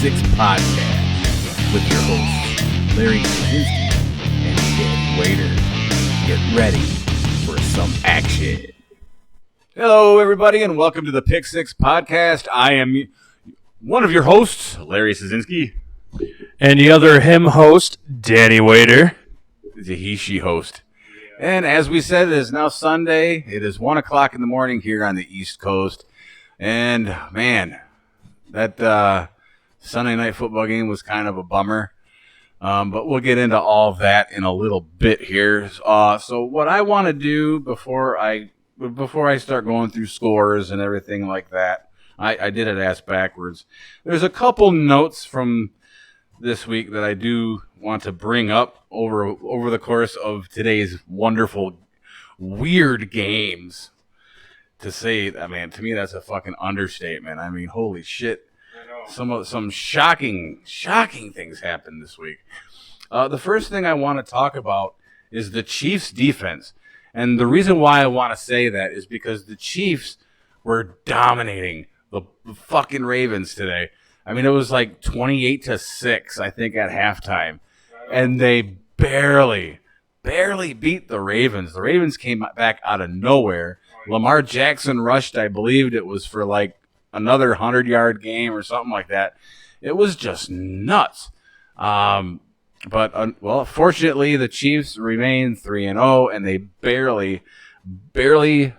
Six Podcast with your hosts, Larry Krasinski and Dan Waiter. Get ready for some action. Hello, everybody, and welcome to the Pick Six Podcast. I am one of your hosts, Larry Krasinski. And the other him host, Danny Waiter. The he-she host. And as we said, it is now Sunday. It is 1 o'clock in the morning here on the East Coast. And, man, that Sunday night football game was kind of a bummer. But we'll get into all of that in a little bit here. So what I want to do before I start going through scores and everything like that, I did it ass backwards. There's a couple notes from this week that I do want to bring up over the course of today's wonderful, weird games. To say, I mean, to me, that's a fucking understatement. I mean, holy shit. Some shocking things happened this week. The first thing I want to talk about is the Chiefs' defense. And the reason why I want to say that is because the Chiefs were dominating the fucking Ravens today. I mean, it was like 28-6, I think, at halftime. And they barely beat the Ravens. The Ravens came back out of nowhere. Lamar Jackson rushed, I believed it was for like another 100-yard game or something like that. It was just nuts. But fortunately, the Chiefs remain 3-0, and they barely squeaked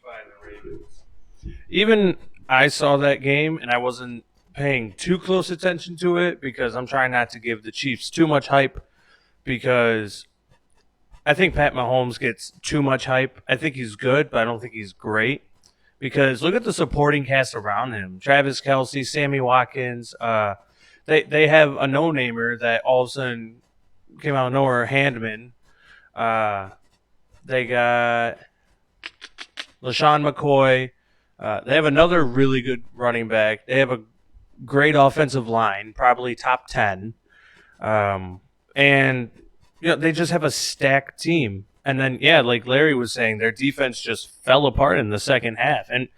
by the Ravens. Even I saw that game, and I wasn't paying too close attention to it because I'm trying not to give the Chiefs too much hype because I think Pat Mahomes gets too much hype. I think he's good, but I don't think he's great because look at the supporting cast around him. Travis Kelce, Sammy Watkins. They have a no-namer that all of a sudden came out of nowhere, Handman. They got LaShawn McCoy. They have another really good running back. They have a great offensive line, probably top 10. And they just have a stacked team. And then, yeah, like Larry was saying, their defense just fell apart in the second half. And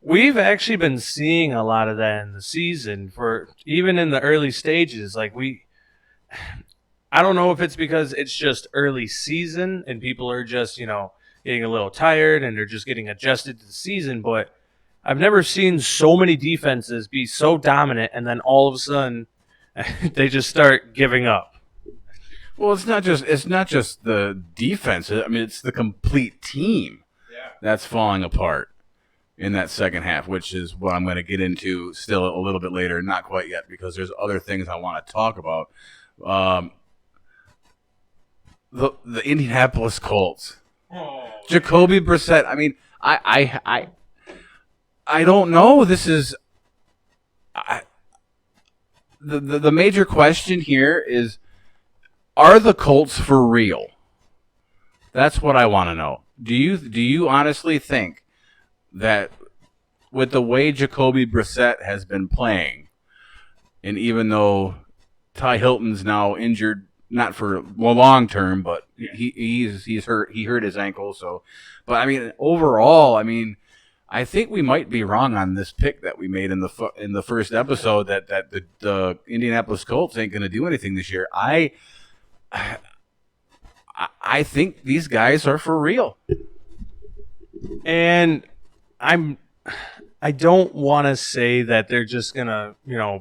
we've actually been seeing a lot of that in the season for even in the early stages. Like I don't know if it's because it's just early season and people are just, getting a little tired and they're just getting adjusted to the season, but I've never seen so many defenses be so dominant and then all of a sudden they just start giving up. Well, it's not just the defense. I mean, it's the complete team that's falling apart in that second half, which is what I'm going to get into still a little bit later. Not quite yet because there's other things I want to talk about. The Indianapolis Colts. Jacoby Brissett. I mean, I don't know. This is the major question here is, are the Colts for real? That's what I want to know. Do you honestly think that with the way Jacoby Brissett has been playing, and even though Ty Hilton's now injured, not for long term, but he's hurt. He hurt his ankle. So, but I mean, overall, I think we might be wrong on this pick that we made in the first episode that the Indianapolis Colts ain't going to do anything this year. I think these guys are for real, and I don't want to say that they're just gonna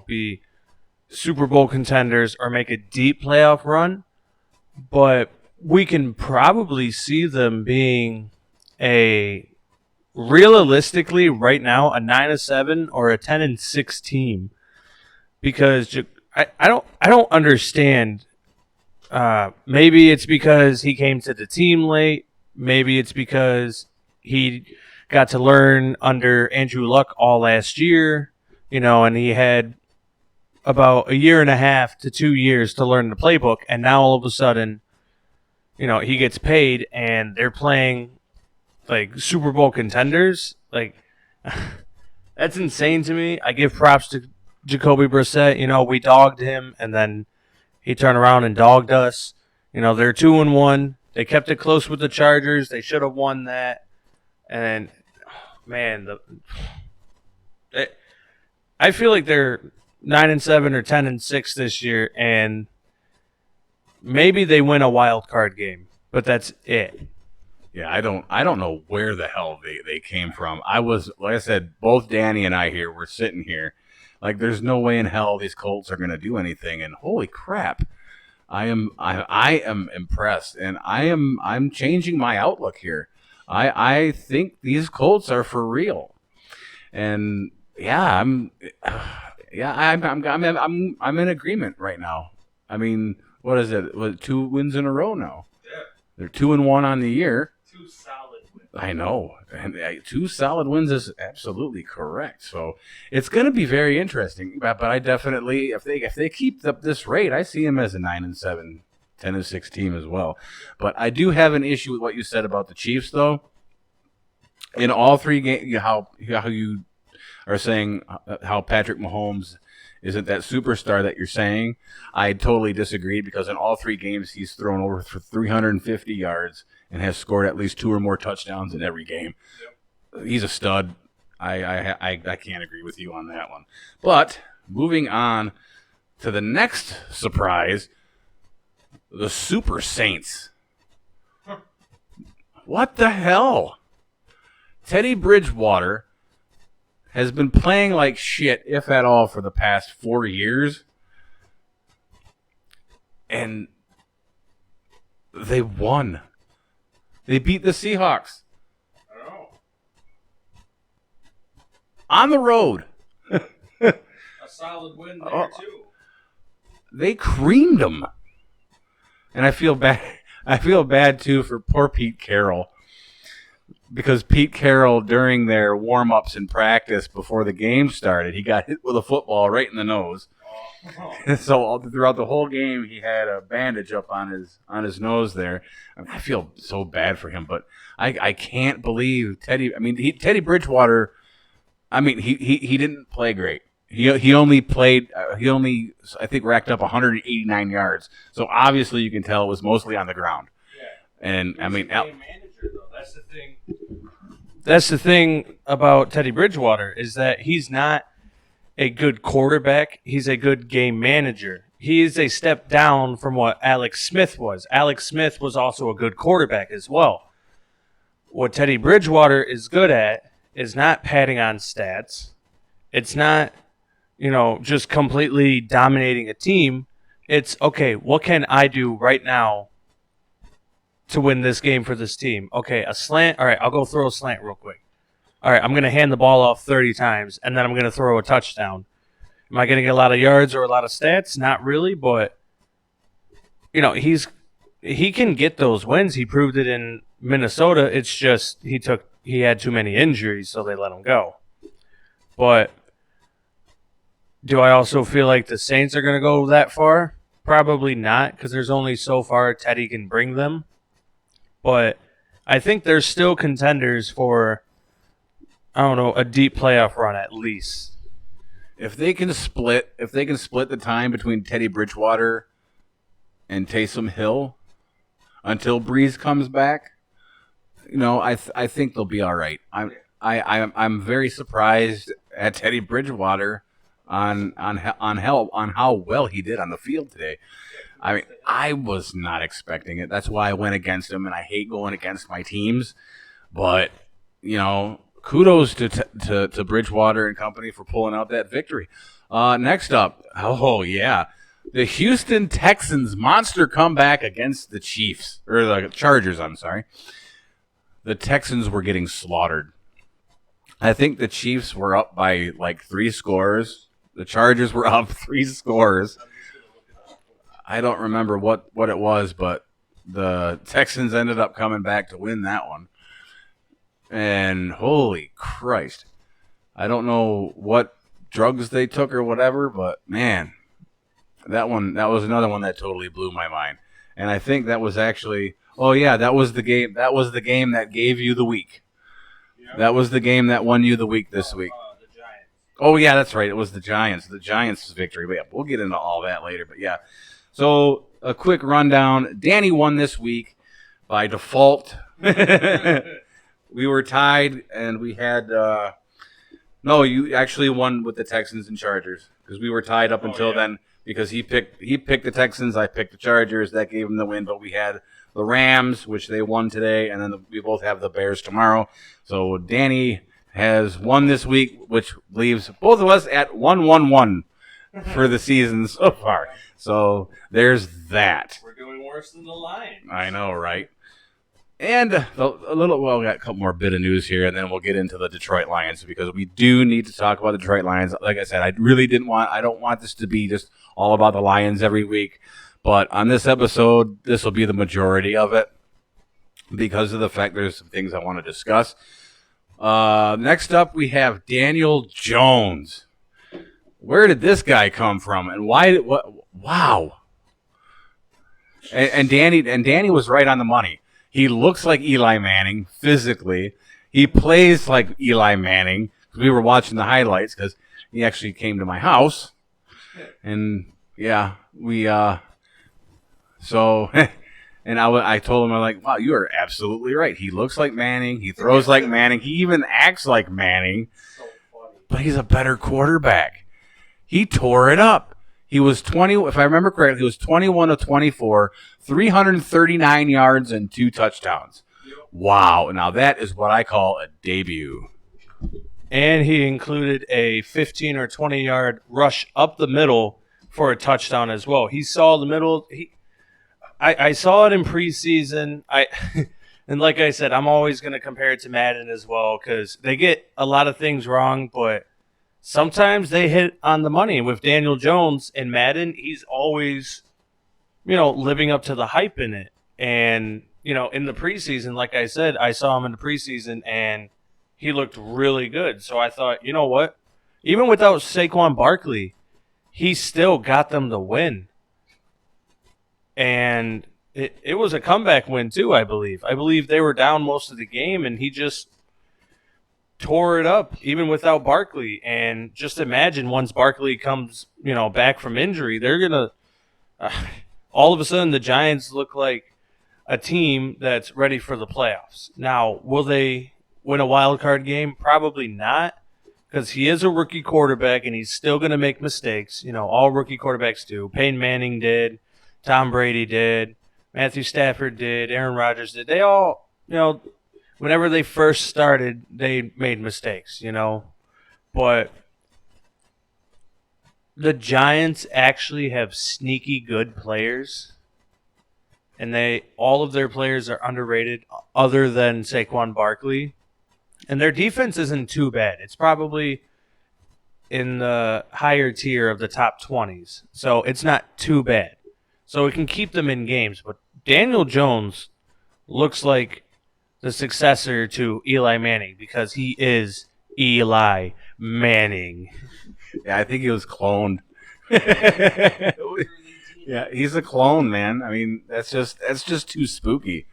be Super Bowl contenders or make a deep playoff run, but we can probably see them being realistically right now a 9-7 or a 10-6 team because I don't understand. Maybe it's because he came to the team late. Maybe it's because he got to learn under Andrew Luck all last year, and he had about a year and a half to 2 years to learn the playbook, and now all of a sudden, he gets paid and they're playing like Super Bowl contenders. Like that's insane to me. I give props to Jacoby Brissett. We dogged him and then he turned around and dogged us. They're 2-1. They kept it close with the Chargers. They should have won that. And man, I feel like they're 9-7 or 10-6 this year, and maybe they win a wild card game, but that's it. Yeah, I don't know where the hell they came from. I was, like I said, both Danny and I here, we're sitting here. Like, there's no way in hell these Colts are going to do anything. And holy crap, I am impressed, and I'm changing my outlook here. I think these Colts are for real, and yeah, I'm in agreement right now. I mean, what is it? What, 2 wins in a row now? Yeah, they're 2-1 on the year. 2 solid wins. I know, and 2 solid wins is absolutely correct. So it's going to be very interesting. But I definitely, if they keep up this rate, I see them as a 9-7, 10-6 team as well. But I do have an issue with what you said about the Chiefs, though. In all 3 games, how you are saying how Patrick Mahomes isn't that superstar that you're saying. I totally disagree, because in all 3 games he's thrown over for 350 yards and has scored at least 2 or more touchdowns in every game. Yep. He's a stud. I can't agree with you on that one. But moving on to the next surprise, the Super Saints. What the hell? Teddy Bridgewater has been playing like shit, if at all, for the past 4 years. And they won. They beat the Seahawks. I know. On the road. A solid win there, too. They creamed them. And I feel bad. I feel bad, too, for poor Pete Carroll. Because Pete Carroll, during their warm-ups in practice before the game started, he got hit with a football right in the nose. Oh. So throughout the whole game, he had a bandage up on his nose there. I mean, I feel so bad for him, but I can't believe Teddy. I mean, Teddy Bridgewater. I mean, he didn't play great. He only played. He only, I think, racked up 189 yards. So obviously, you can tell it was mostly on the ground. Yeah. And I mean, that's the thing. That's the thing about Teddy Bridgewater, is that he's not a good quarterback. He's a good game manager. He is a step down from what Alex Smith was. Alex Smith was also a good quarterback as well. What Teddy Bridgewater is good at is not padding on stats. It's not, just completely dominating a team. It's, okay, what can I do right now to win this game for this team? Okay, a slant. All right, I'll go throw a slant real quick. All right, I'm going to hand the ball off 30 times, and then I'm going to throw a touchdown. Am I going to get a lot of yards or a lot of stats? Not really, but he can get those wins. He proved it in Minnesota. It's just he had too many injuries, so they let him go. But do I also feel like the Saints are going to go that far? Probably not, because there's only so far Teddy can bring them. But I think they're still contenders for, I don't know, a deep playoff run at least. If they can split the time between Teddy Bridgewater and Taysom Hill until Brees comes back, I think they'll be all right. I'm very surprised at Teddy Bridgewater on how well he did on the field today. I mean, I was not expecting it. That's why I went against him, and I hate going against my teams. But kudos to Bridgewater and company for pulling out that victory. Next up, the Houston Texans monster comeback against the Chiefs, or the Chargers. I'm sorry. The Texans were getting slaughtered. I think the Chiefs were up by like 3 scores. The Chargers were up 3 scores. I don't remember what it was, but the Texans ended up coming back to win that one. And holy Christ, I don't know what drugs they took or whatever, but man, that was another one that totally blew my mind. And I think that was actually, that was the game. That was the game that gave you the week. Yep. That was the game that won you the week this week. The Giants. Oh yeah, that's right. It was the Giants. The Giants' victory. But yeah, we'll get into all that later. But yeah, so a quick rundown. Danny won this week by default. We were tied, and we had No, you actually won with the Texans and Chargers because we were tied up until then because he picked the Texans, I picked the Chargers. That gave him the win, but we had the Rams, which they won today, and then we both have the Bears tomorrow. So Danny has won this week, which leaves both of us at 1-1-1 for the season so far. So there's that. We're doing worse than the Lions. I know, right? And we got a couple more bit of news here, and then we'll get into the Detroit Lions because we do need to talk about the Detroit Lions. Like I said, I don't want this to be just all about the Lions every week, but on this episode, this will be the majority of it because of the fact there's some things I want to discuss. Next up, we have Daniel Jones. Where did this guy come from, and why? Wow! And Danny was right on the money. He looks like Eli Manning physically. He plays like Eli Manning. We were watching the highlights because he actually came to my house. And, yeah, so, and I told him, I'm like, wow, you are absolutely right. He looks like Manning. He throws like Manning. He even acts like Manning. So funny. But he's a better quarterback. He tore it up. He was 20, if I remember correctly, he was 21 of 24, 339 yards and 2 touchdowns. Wow. Now that is what I call a debut. And he included a 15 or 20-yard rush up the middle for a touchdown as well. He saw the middle. I saw it in preseason. And like I said, I'm always going to compare it to Madden as well because they get a lot of things wrong, but sometimes they hit on the money. With Daniel Jones in Madden, he's always, living up to the hype in it. And, in the preseason, like I said, I saw him in the preseason, and he looked really good. So I thought, you know what? Even without Saquon Barkley, he still got them the win. And it was a comeback win, too, I believe. I believe they were down most of the game, and he just tore it up even without Barkley. And just imagine once Barkley comes, back from injury, they're going to all of a sudden the Giants look like a team that's ready for the playoffs. Now, will they win a wild card game? Probably not because he is a rookie quarterback and he's still going to make mistakes. All rookie quarterbacks do. Peyton Manning did. Tom Brady did. Matthew Stafford did. Aaron Rodgers did. They all, whenever they first started, they made mistakes, But the Giants actually have sneaky good players. And all of their players are underrated other than Saquon Barkley. And their defense isn't too bad. It's probably in the higher tier of the top 20s. So it's not too bad. So it can keep them in games. But Daniel Jones looks like the successor to Eli Manning because he is Eli Manning. Yeah, I think he was cloned. Yeah, he's a clone, man. I mean, that's just too spooky.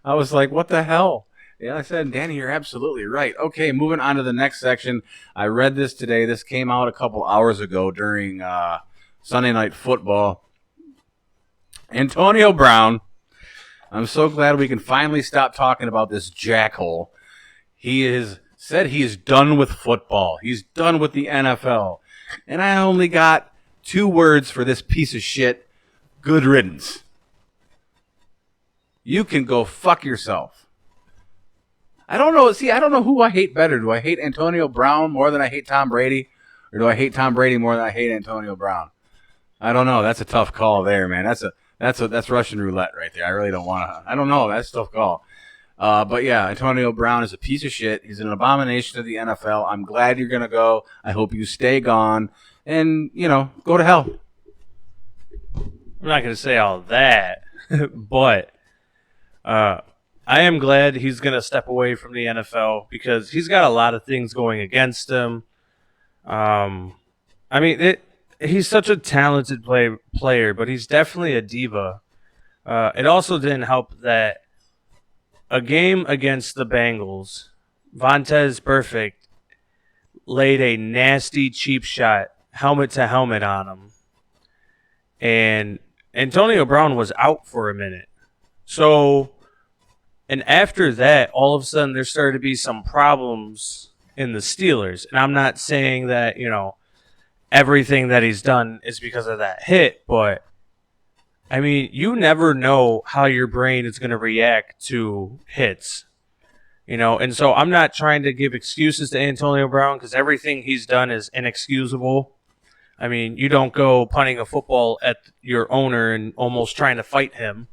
I was like, what the hell? Yeah, I said, Danny, you're absolutely right. Okay, moving on to the next section. I read this today. This came out a couple hours ago during Sunday Night Football. Antonio Brown. I'm so glad we can finally stop talking about this jackhole. He has said he's done with football. He's done with the NFL. And I only got 2 words for this piece of shit. Good riddance. You can go fuck yourself. I don't know. See, I don't know who I hate better. Do I hate Antonio Brown more than I hate Tom Brady? Or do I hate Tom Brady more than I hate Antonio Brown? I don't know. That's a tough call there, man. That's Russian roulette right there. I really don't want to. I don't know. That's a tough call. But yeah, Antonio Brown is a piece of shit. He's an abomination to the NFL. I'm glad you're going to go. I hope you stay gone and, go to hell. I'm not going to say all that, but I am glad he's going to step away from the NFL because he's got a lot of things going against him. He's such a talented player, but he's definitely a diva. It also didn't help that a game against the Bengals, Vontaze Burfict laid a nasty cheap shot, helmet to helmet on him. And Antonio Brown was out for a minute. So, and after that, all of a sudden there started to be some problems in the Steelers. And I'm not saying that, everything that he's done is because of that hit, but I mean, you never know how your brain is going to react to hits. And so I'm not trying to give excuses to Antonio Brown because everything he's done is inexcusable. I mean, you don't go punting a football at your owner and almost trying to fight him.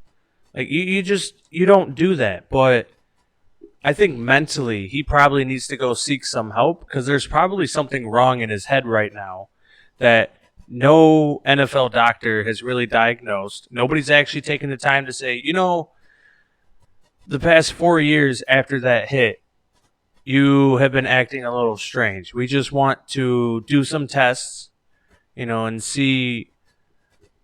Like, you don't do that. But I think mentally he probably needs to go seek some help because there's probably something wrong in his head right now that no NFL doctor has really diagnosed. Nobody's actually taken the time to say, the past 4 years after that hit, you have been acting a little strange. We just want to do some tests, and see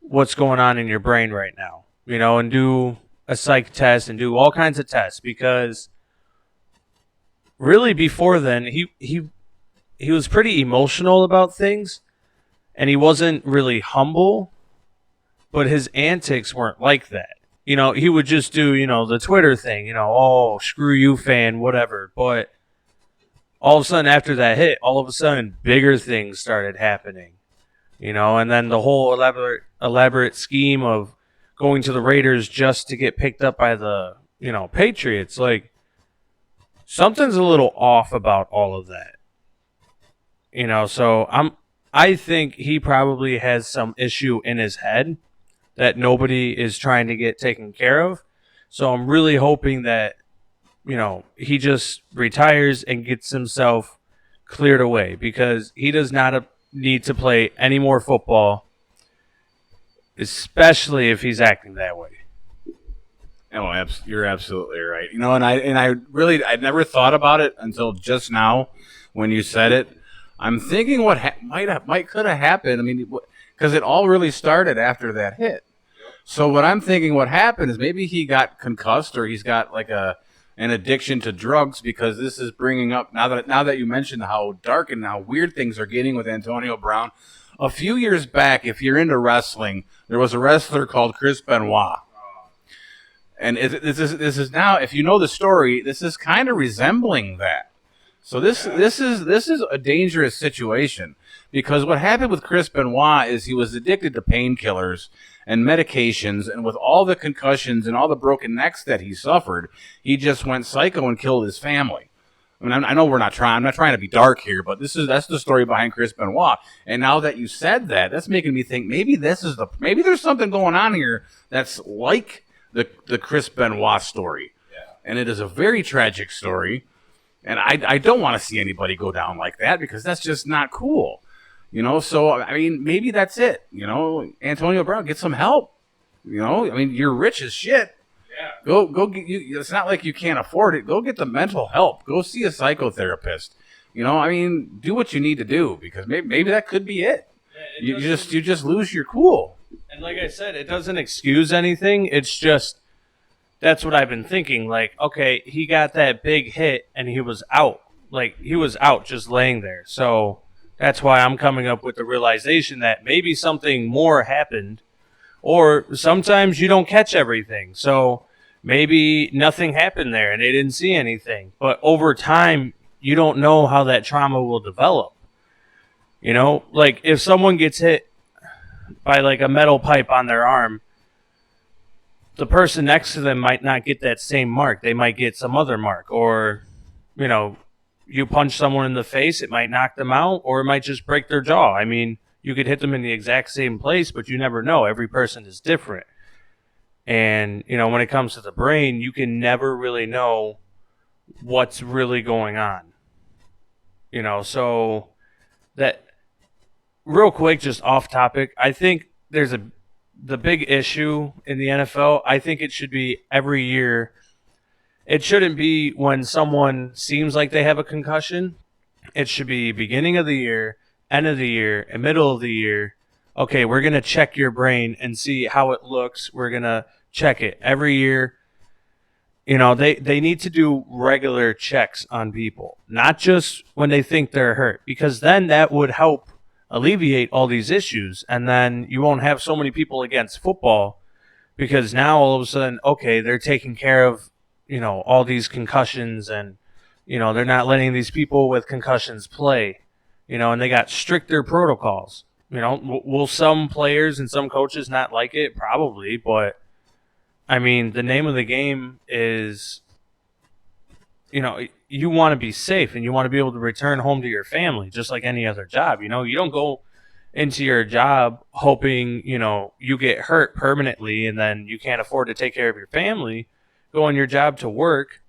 what's going on in your brain right now, and do a psych test and do all kinds of tests because really before then he was pretty emotional about things and he wasn't really humble, but his antics weren't like that. He would just do, the Twitter thing, oh, screw you, fan, whatever. But all of a sudden, after that hit, all of a sudden, bigger things started happening, and then the whole elaborate scheme of going to the Raiders just to get picked up by the, Patriots. Like, something's a little off about all of that, so I think he probably has some issue in his head that nobody is trying to get taken care of. So I'm really hoping that, he just retires and gets himself cleared away because he does not need to play any more football, especially if he's acting that way. Oh, you're absolutely right. And I never thought about it until just now when you said it. I'm thinking what could have happened. I mean, because it all really started after that hit. So what I'm thinking what happened is maybe he got concussed or he's got like an addiction to drugs because this is bringing up, now that you mentioned how dark and how weird things are getting with Antonio Brown. A few years back, if you're into wrestling, there was a wrestler called Chris Benoit. And this is now, if you know the story, this is kind of resembling that. So this is a dangerous situation because what happened with Chris Benoit is he was addicted to painkillers and medications, and with all the concussions and all the broken necks that he suffered, he just went psycho and killed his family. I mean, I know I'm not trying to be dark here, but that's the story behind Chris Benoit. And now that you said that, that's making me think maybe there's something going on here that's like the Chris Benoit story. Yeah. And it is a very tragic story. And I don't want to see anybody go down like that because that's just not cool. So, I mean, maybe that's it. Antonio Brown, get some help. I mean, you're rich as shit. Yeah. Go get you. It's not like you can't afford it. Go get the mental help. Go see a psychotherapist. I mean, do what you need to do because maybe that could be it. Yeah, you just lose your cool. And like I said, it doesn't excuse anything. It's just, that's what I've been thinking. Like, okay, he got that big hit and he was out. Like, he was out just laying there. So that's why I'm coming up with the realization that maybe something more happened, or sometimes you don't catch everything. So maybe nothing happened there and they didn't see anything. But over time, you don't know how that trauma will develop. Like if someone gets hit by like a metal pipe on their arm, the person next to them might not get that same mark. They might get some other mark. Or, you punch someone in the face, it might knock them out, or it might just break their jaw. I mean, you could hit them in the exact same place, but you never know. Every person is different. And, when it comes to the brain, you can never really know what's really going on. So that, real quick, just off topic, I think there's the big issue in the NFL, I think it should be every year. It shouldn't be when someone seems like they have a concussion. It should be beginning of the year, end of the year, and middle of the year. Okay, we're going to check your brain and see how it looks. We're going to check it every year. They need to do regular checks on people, not just when they think they're hurt, because then that would help alleviate all these issues, and then you won't have so many people against football because now all of a sudden, okay, they're taking care of, all these concussions and They're not letting these people with concussions play, and they got stricter protocols. Will some players and some coaches not like it? Probably, but I mean, the name of the game is, you want to be safe and you want to be able to return home to your family just like any other job. You don't go into your job hoping, you get hurt permanently and then you can't afford to take care of your family. Go on your job to work,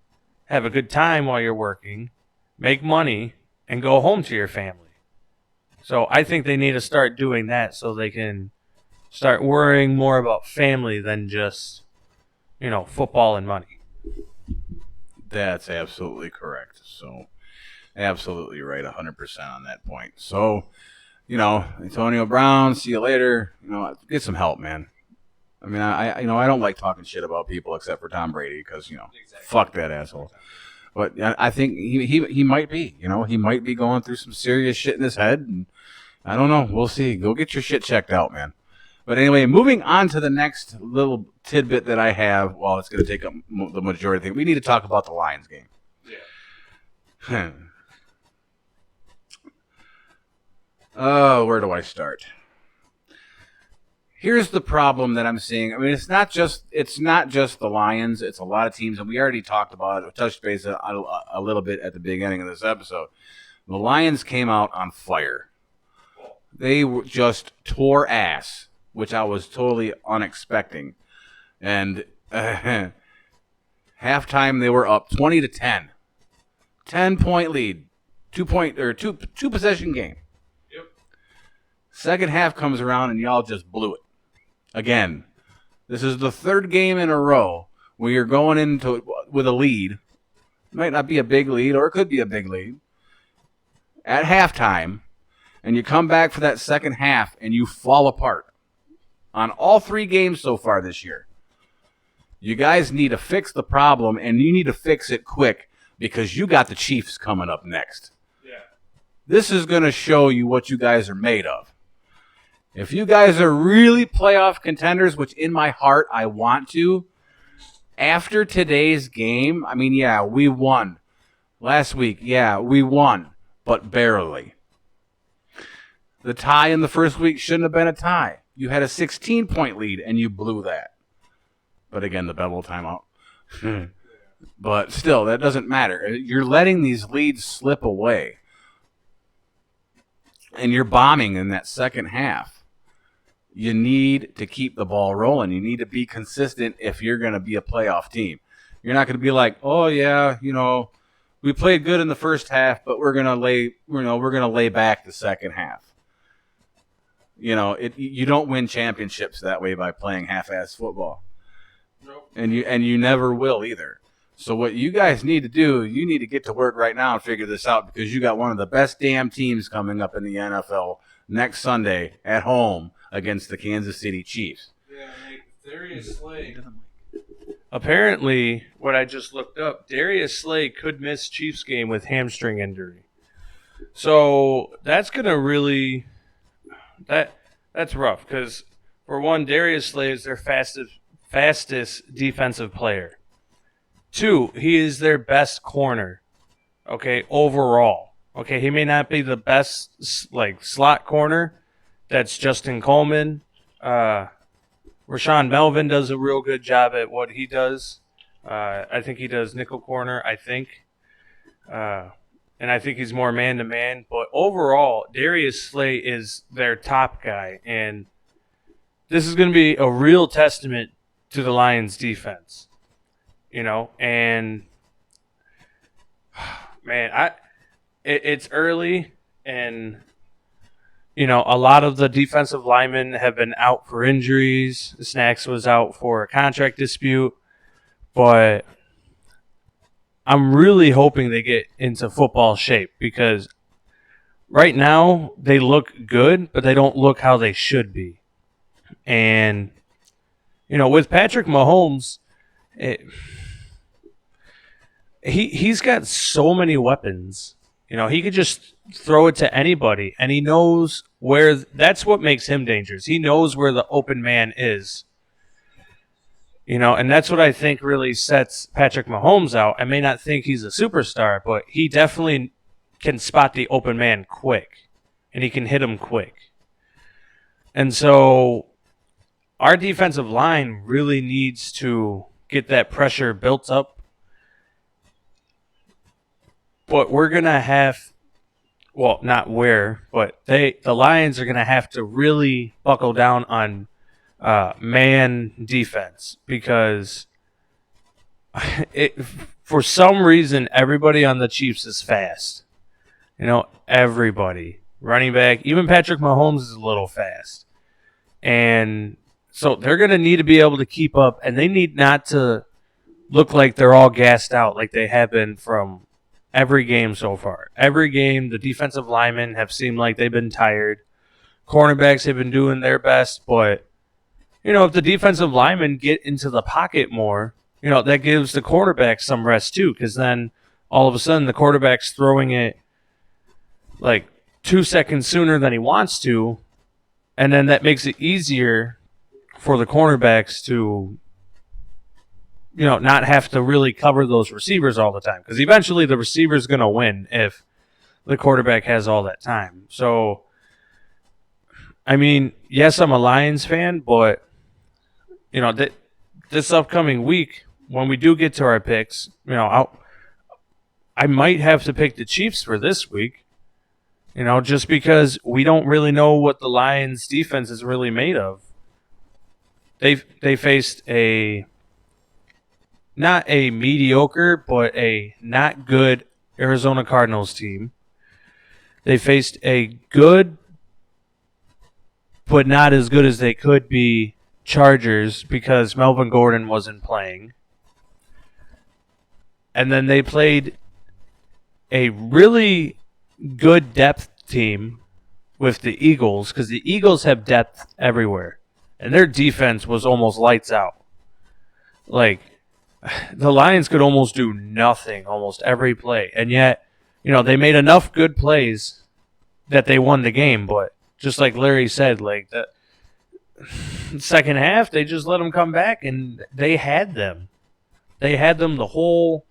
have a good time while you're working, make money, and go home to your family. So I think they need to start doing that so they can start worrying more about family than just, football and money. That's absolutely correct. So, absolutely right, 100% on that point. So, Antonio Brown, see you later. Get some help, man. I mean, I don't like talking shit about people except for Tom Brady because, fuck that asshole. But I think he might be, he might be going through some serious shit in his head. And I don't know. We'll see. Go get your shit checked out, man. But anyway, moving on to the next little tidbit that I have. Well, it's going to take up the majority of the thing. We need to talk about the Lions game. Yeah. Oh, where do I start? Here's the problem that I'm seeing. I mean, it's not just the Lions. It's a lot of teams, and we already talked about it. We touched base a little bit at the beginning of this episode. The Lions came out on fire. They just tore ass, which I was totally unexpecting. And halftime, they were up 20-10, 10-point lead, two possession game. Yep. Second half comes around, and y'all just blew it. Again, this is the third game in a row where you're going into it with a lead. It might not be a big lead, or it could be a big lead. At halftime, and you come back for that second half, and you fall apart. On all 3 games so far this year. You guys need to fix the problem, and you need to fix it quick because you got the Chiefs coming up next. Yeah. This is going to show you what you guys are made of. If you guys are really playoff contenders, which in my heart I want to, after today's game, I mean, yeah, we won. Last week, yeah, we won, but barely. The tie in the first week shouldn't have been a tie. You had a 16-point lead, and you blew that. But again, the Bevel timeout. But still, that doesn't matter. You're letting these leads slip away. And you're bombing in that second half. You need to keep the ball rolling. You need to be consistent if you're going to be a playoff team. You're not going to be like, oh, yeah, we played good in the first half, but we're going to lay back the second half. You don't win championships that way by playing half-ass football. Nope. And you never will either. So what you guys need to do, you need to get to work right now and figure this out because you got one of the best damn teams coming up in the NFL next Sunday at home against the Kansas City Chiefs. Yeah, Darius Slay. Apparently, what I just looked up, Darius Slay could miss Chiefs game with hamstring injury. So that's going to really that's rough because, for one, Darius Slay is their fastest defensive player. 2, he is their best corner, okay, overall. Okay, he may not be the best, slot corner. That's Justin Coleman. Rashawn Melvin does a real good job at what he does. I think he does nickel corner, and I think he's more man-to-man. But overall, Darius Slay is their top guy, and this is going to be a real testament to the Lions' defense. And man, it's early, and a lot of the defensive linemen have been out for injuries. Snacks was out for a contract dispute, but I'm really hoping they get into football shape because right now they look good, but they don't look how they should be. And with Patrick Mahomes, he's got so many weapons. He could just throw it to anybody, and he knows where. That's what makes him dangerous. He knows where the open man is. And that's what I think really sets Patrick Mahomes out. I may not think he's a superstar, but he definitely can spot the open man quick, and he can hit him quick. And so our defensive line really needs to get that pressure built up. But we're going to have, well, not where, but the Lions are going to have to really buckle down on man defense, because for some reason everybody on the Chiefs is fast. Everybody. Running back, even Patrick Mahomes is a little fast. And so they're going to need to be able to keep up, and they need not to look like they're all gassed out like they have been from every game so far. Every game, the defensive linemen have seemed like they've been tired. Cornerbacks have been doing their best, but if the defensive linemen get into the pocket more, that gives the quarterback some rest too, because then all of a sudden the quarterback's throwing it like 2 seconds sooner than he wants to, and then that makes it easier for the cornerbacks to, not have to really cover those receivers all the time, because eventually the receiver's going to win if the quarterback has all that time. So, yes, I'm a Lions fan, but this upcoming week, when we do get to our picks, I might have to pick the Chiefs for this week, just because we don't really know what the Lions defense is really made of. They faced not a mediocre, but a not good Arizona Cardinals team. They faced a good, but not as good as they could be, Chargers, because Melvin Gordon wasn't playing. And then they played a really good depth team with the Eagles, because the Eagles have depth everywhere, and their defense was almost lights out. Like, the Lions could almost do nothing almost every play, and yet, they made enough good plays that they won the game. But just like Larry said, like the second half, they just let them come back, and they had them. They had them the whole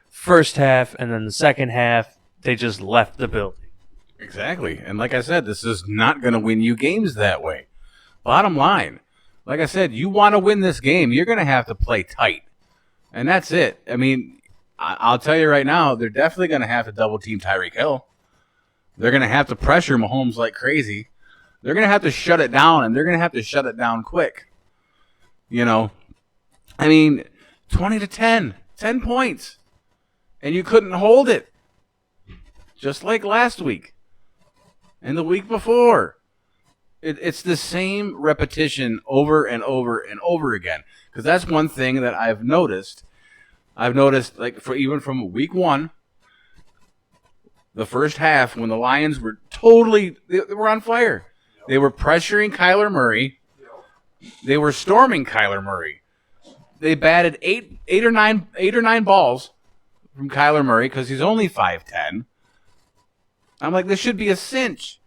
first half, and then the second half, they just left the building. Exactly. And like I said, this is not going to win you games that way. Bottom line, like I said, you want to win this game, you're going to have to play tight. And that's it. I'll tell you right now, they're definitely going to have to double-team Tyreek Hill. They're going to have to pressure Mahomes like crazy. They're going to have to shut it down, and they're going to have to shut it down quick. 20-10, 10 points. And you couldn't hold it. Just like last week. And the week before. It's the same repetition over and over and over again. Because that's one thing that I've noticed. Like, even from week 1, the first half, when the Lions were they were on fire. They were pressuring Kyler Murray. They were storming Kyler Murray. They batted eight or nine balls from Kyler Murray because he's only 5'10". I'm like, this should be a cinch.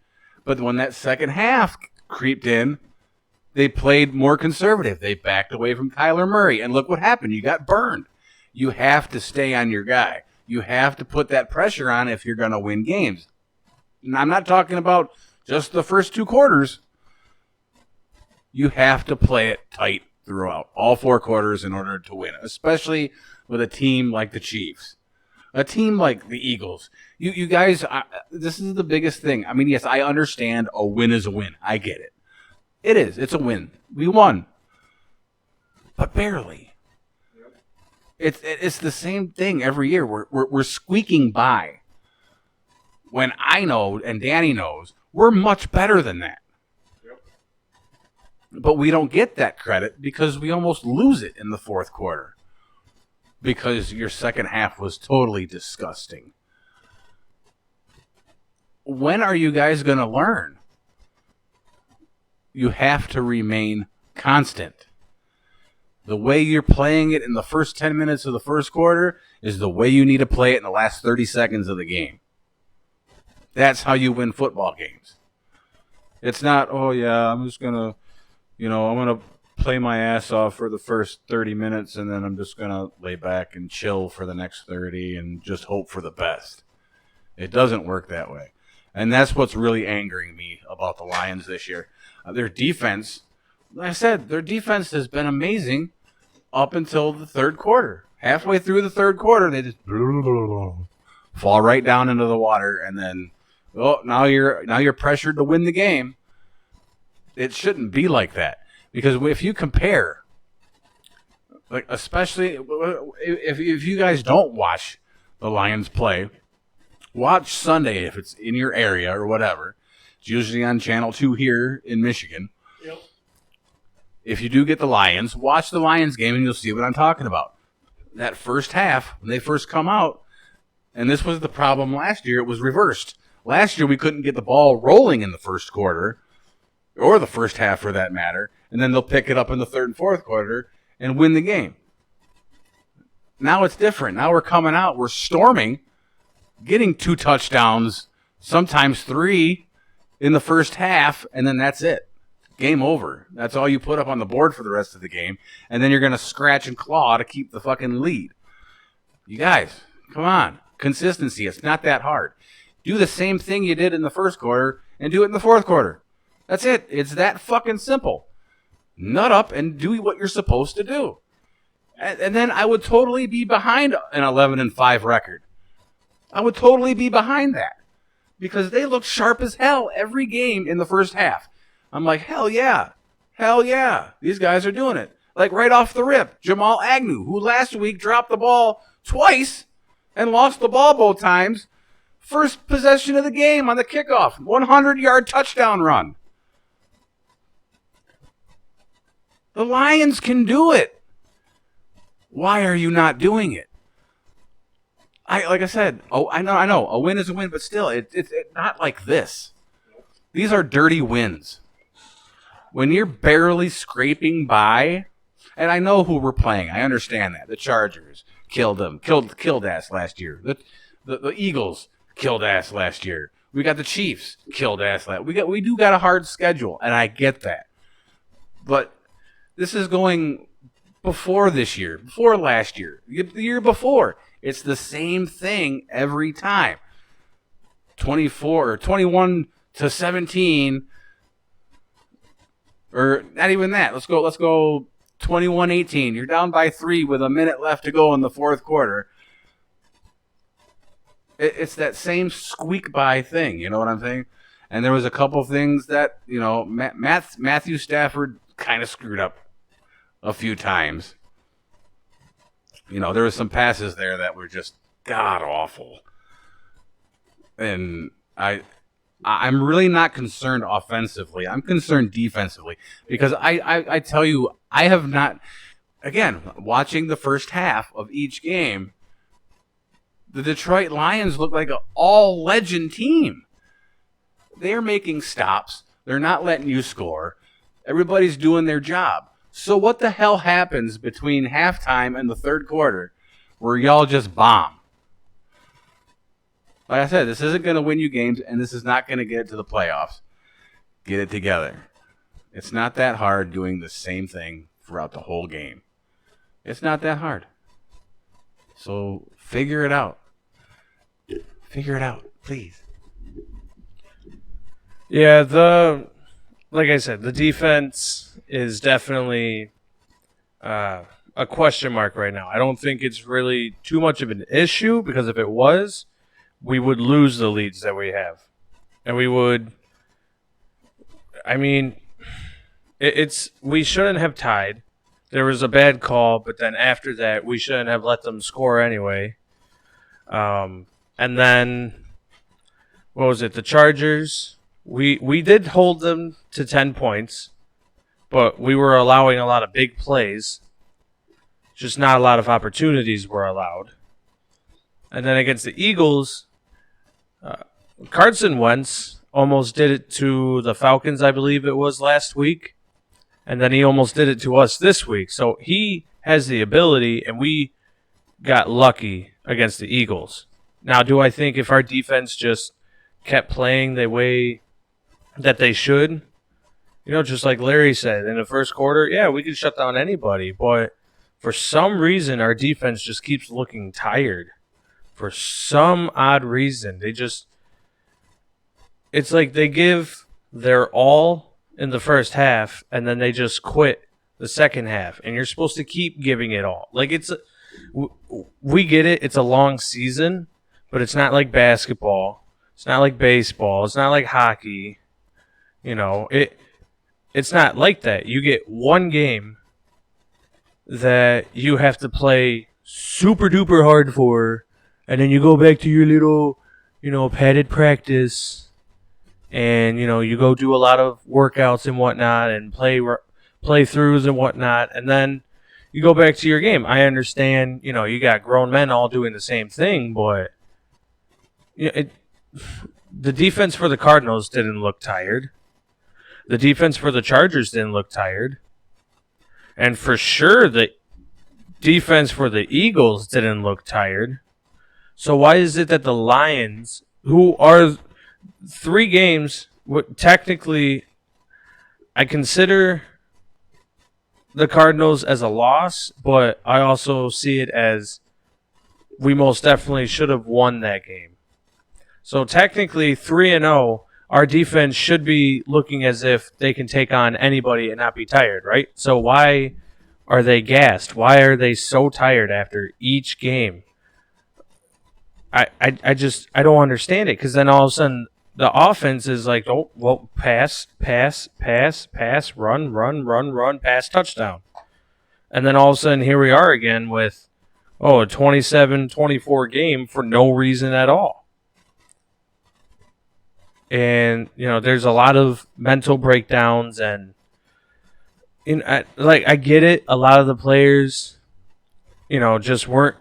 But when that second half creeped in, they played more conservative. They backed away from Kyler Murray. And look what happened. You got burned. You have to stay on your guy. You have to put that pressure on if you're going to win games. And I'm not talking about just the first 2 quarters. You have to play it tight throughout all 4 quarters in order to win, especially with a team like the Chiefs. A team like the Eagles. You guys, this is the biggest thing. Yes, I understand a win is a win. I get it. It is. It's a win. We won. But barely. It's the same thing every year. We're squeaking by. When I know, and Danny knows, we're much better than that. But we don't get that credit because we almost lose it in the fourth quarter. Because your second half was totally disgusting. When are you guys going to learn? You have to remain constant. The way you're playing it in the first 10 minutes of the first quarter is the way you need to play it in the last 30 seconds of the game. That's how you win football games. It's not, oh yeah, I'm just going to, I'm going to play my ass off for the first 30 minutes, and then I'm just going to lay back and chill for the next 30 and just hope for the best. It doesn't work that way. And that's what's really angering me about the Lions this year. Their defense, like I said, their defense has been amazing up until the third quarter. Halfway through the third quarter, they just fall right down into the water, and then now you're pressured to win the game. It shouldn't be like that, because if you compare, like especially if you guys don't watch the Lions play, watch Sunday if it's in your area or whatever. It's usually on Channel 2 here in Michigan. Yep. If you do get the Lions, watch the Lions game and you'll see what I'm talking about. That first half, when they first come out, and this was the problem last year, it was reversed. Last year we couldn't get the ball rolling in the first quarter, or the first half for that matter, and then they'll pick it up in the third and fourth quarter and win the game. Now it's different. Now we're coming out, we're storming, getting 2 touchdowns, sometimes 3 in the first half, and then that's it. Game over. That's all you put up on the board for the rest of the game, and then you're going to scratch and claw to keep the fucking lead. You guys, come on. Consistency. It's not that hard. Do the same thing you did in the first quarter and do it in the fourth quarter. That's it. It's that fucking simple. Nut up and do what you're supposed to do. And then I would totally be behind an 11-5 record. I would totally be behind that, because they look sharp as hell every game in the first half. I'm like, hell yeah. Hell yeah. These guys are doing it. Like right off the rip, Jamal Agnew, who last week dropped the ball twice and lost the ball both times. First possession of the game on the kickoff, 100-yard touchdown run. The Lions can do it. Why are you not doing it? Like I said, I know, a win is a win, but still, it's not like this. These are dirty wins. When you're barely scraping by, and I know who we're playing, I understand that. The Chargers killed ass last year. The Eagles killed ass last year. We got the Chiefs killed ass last. We do got a hard schedule, and I get that. But this is going before this year, before last year, the year before. It's the same thing every time. 21-17, or not even that. Let's go 21-18. You're down by 3 with a minute left to go in the fourth quarter. It's that same squeak by thing. You know what I'm saying? And there was a couple things that, Matthew Stafford kind of screwed up a few times. There were some passes there that were just god awful. And I'm really not concerned offensively. I'm concerned defensively, because I tell you, I have not, again, watching the first half of each game, the Detroit Lions look like an all-legend team. They're making stops. They're not letting you score. Everybody's doing their job. So what the hell happens between halftime and the third quarter where y'all just bomb? Like I said, this isn't going to win you games, and this is not going to get to the playoffs. Get it together. It's not that hard doing the same thing throughout the whole game. It's not that hard. So figure it out. Figure it out, please. Yeah, like I said, the defense is definitely a question mark right now. I don't think it's really too much of an issue, because if it was, we would lose the leads that we have. And we would, we shouldn't have tied. There was a bad call, but then after that, we shouldn't have let them score anyway. And then, what was it, the Chargers? We did hold them to 10 points, but we were allowing a lot of big plays. Just not a lot of opportunities were allowed. And then against the Eagles, Carson Wentz almost did it to the Falcons, I believe it was last week. And then he almost did it to us this week. So he has the ability, and we got lucky against the Eagles. Now, do I think if our defense just kept playing the way that they should Just like Larry said, in the first quarter, yeah, we could shut down anybody, but for some reason, our defense just keeps looking tired. For some odd reason, it's like they give their all in the first half, and then they just quit the second half, and you're supposed to keep giving it all. Like, we get it, it's a long season, but it's not like basketball. It's not like baseball. It's not like hockey. It's not like that. You get one game that you have to play super duper hard for, and then you go back to your little, padded practice, and you go do a lot of workouts and whatnot, and play throughs and whatnot, and then you go back to your game. I understand, you got grown men all doing the same thing, but the defense for the Cardinals didn't look tired. The defense for the Chargers didn't look tired. And for sure, the defense for the Eagles didn't look tired. So why is it that the Lions, who are 3 games, technically, I consider the Cardinals as a loss, but I also see it as we most definitely should have won that game. So technically, 3-0, our defense should be looking as if they can take on anybody and not be tired, right? So why are they gassed? Why are they so tired after each game? I don't understand it, because then all of a sudden the offense is like, oh, well, pass, run, pass, touchdown. And then all of a sudden here we are again with, a 27-24 game for no reason at all. And, there's a lot of mental breakdowns, and I get it. A lot of the players, just weren't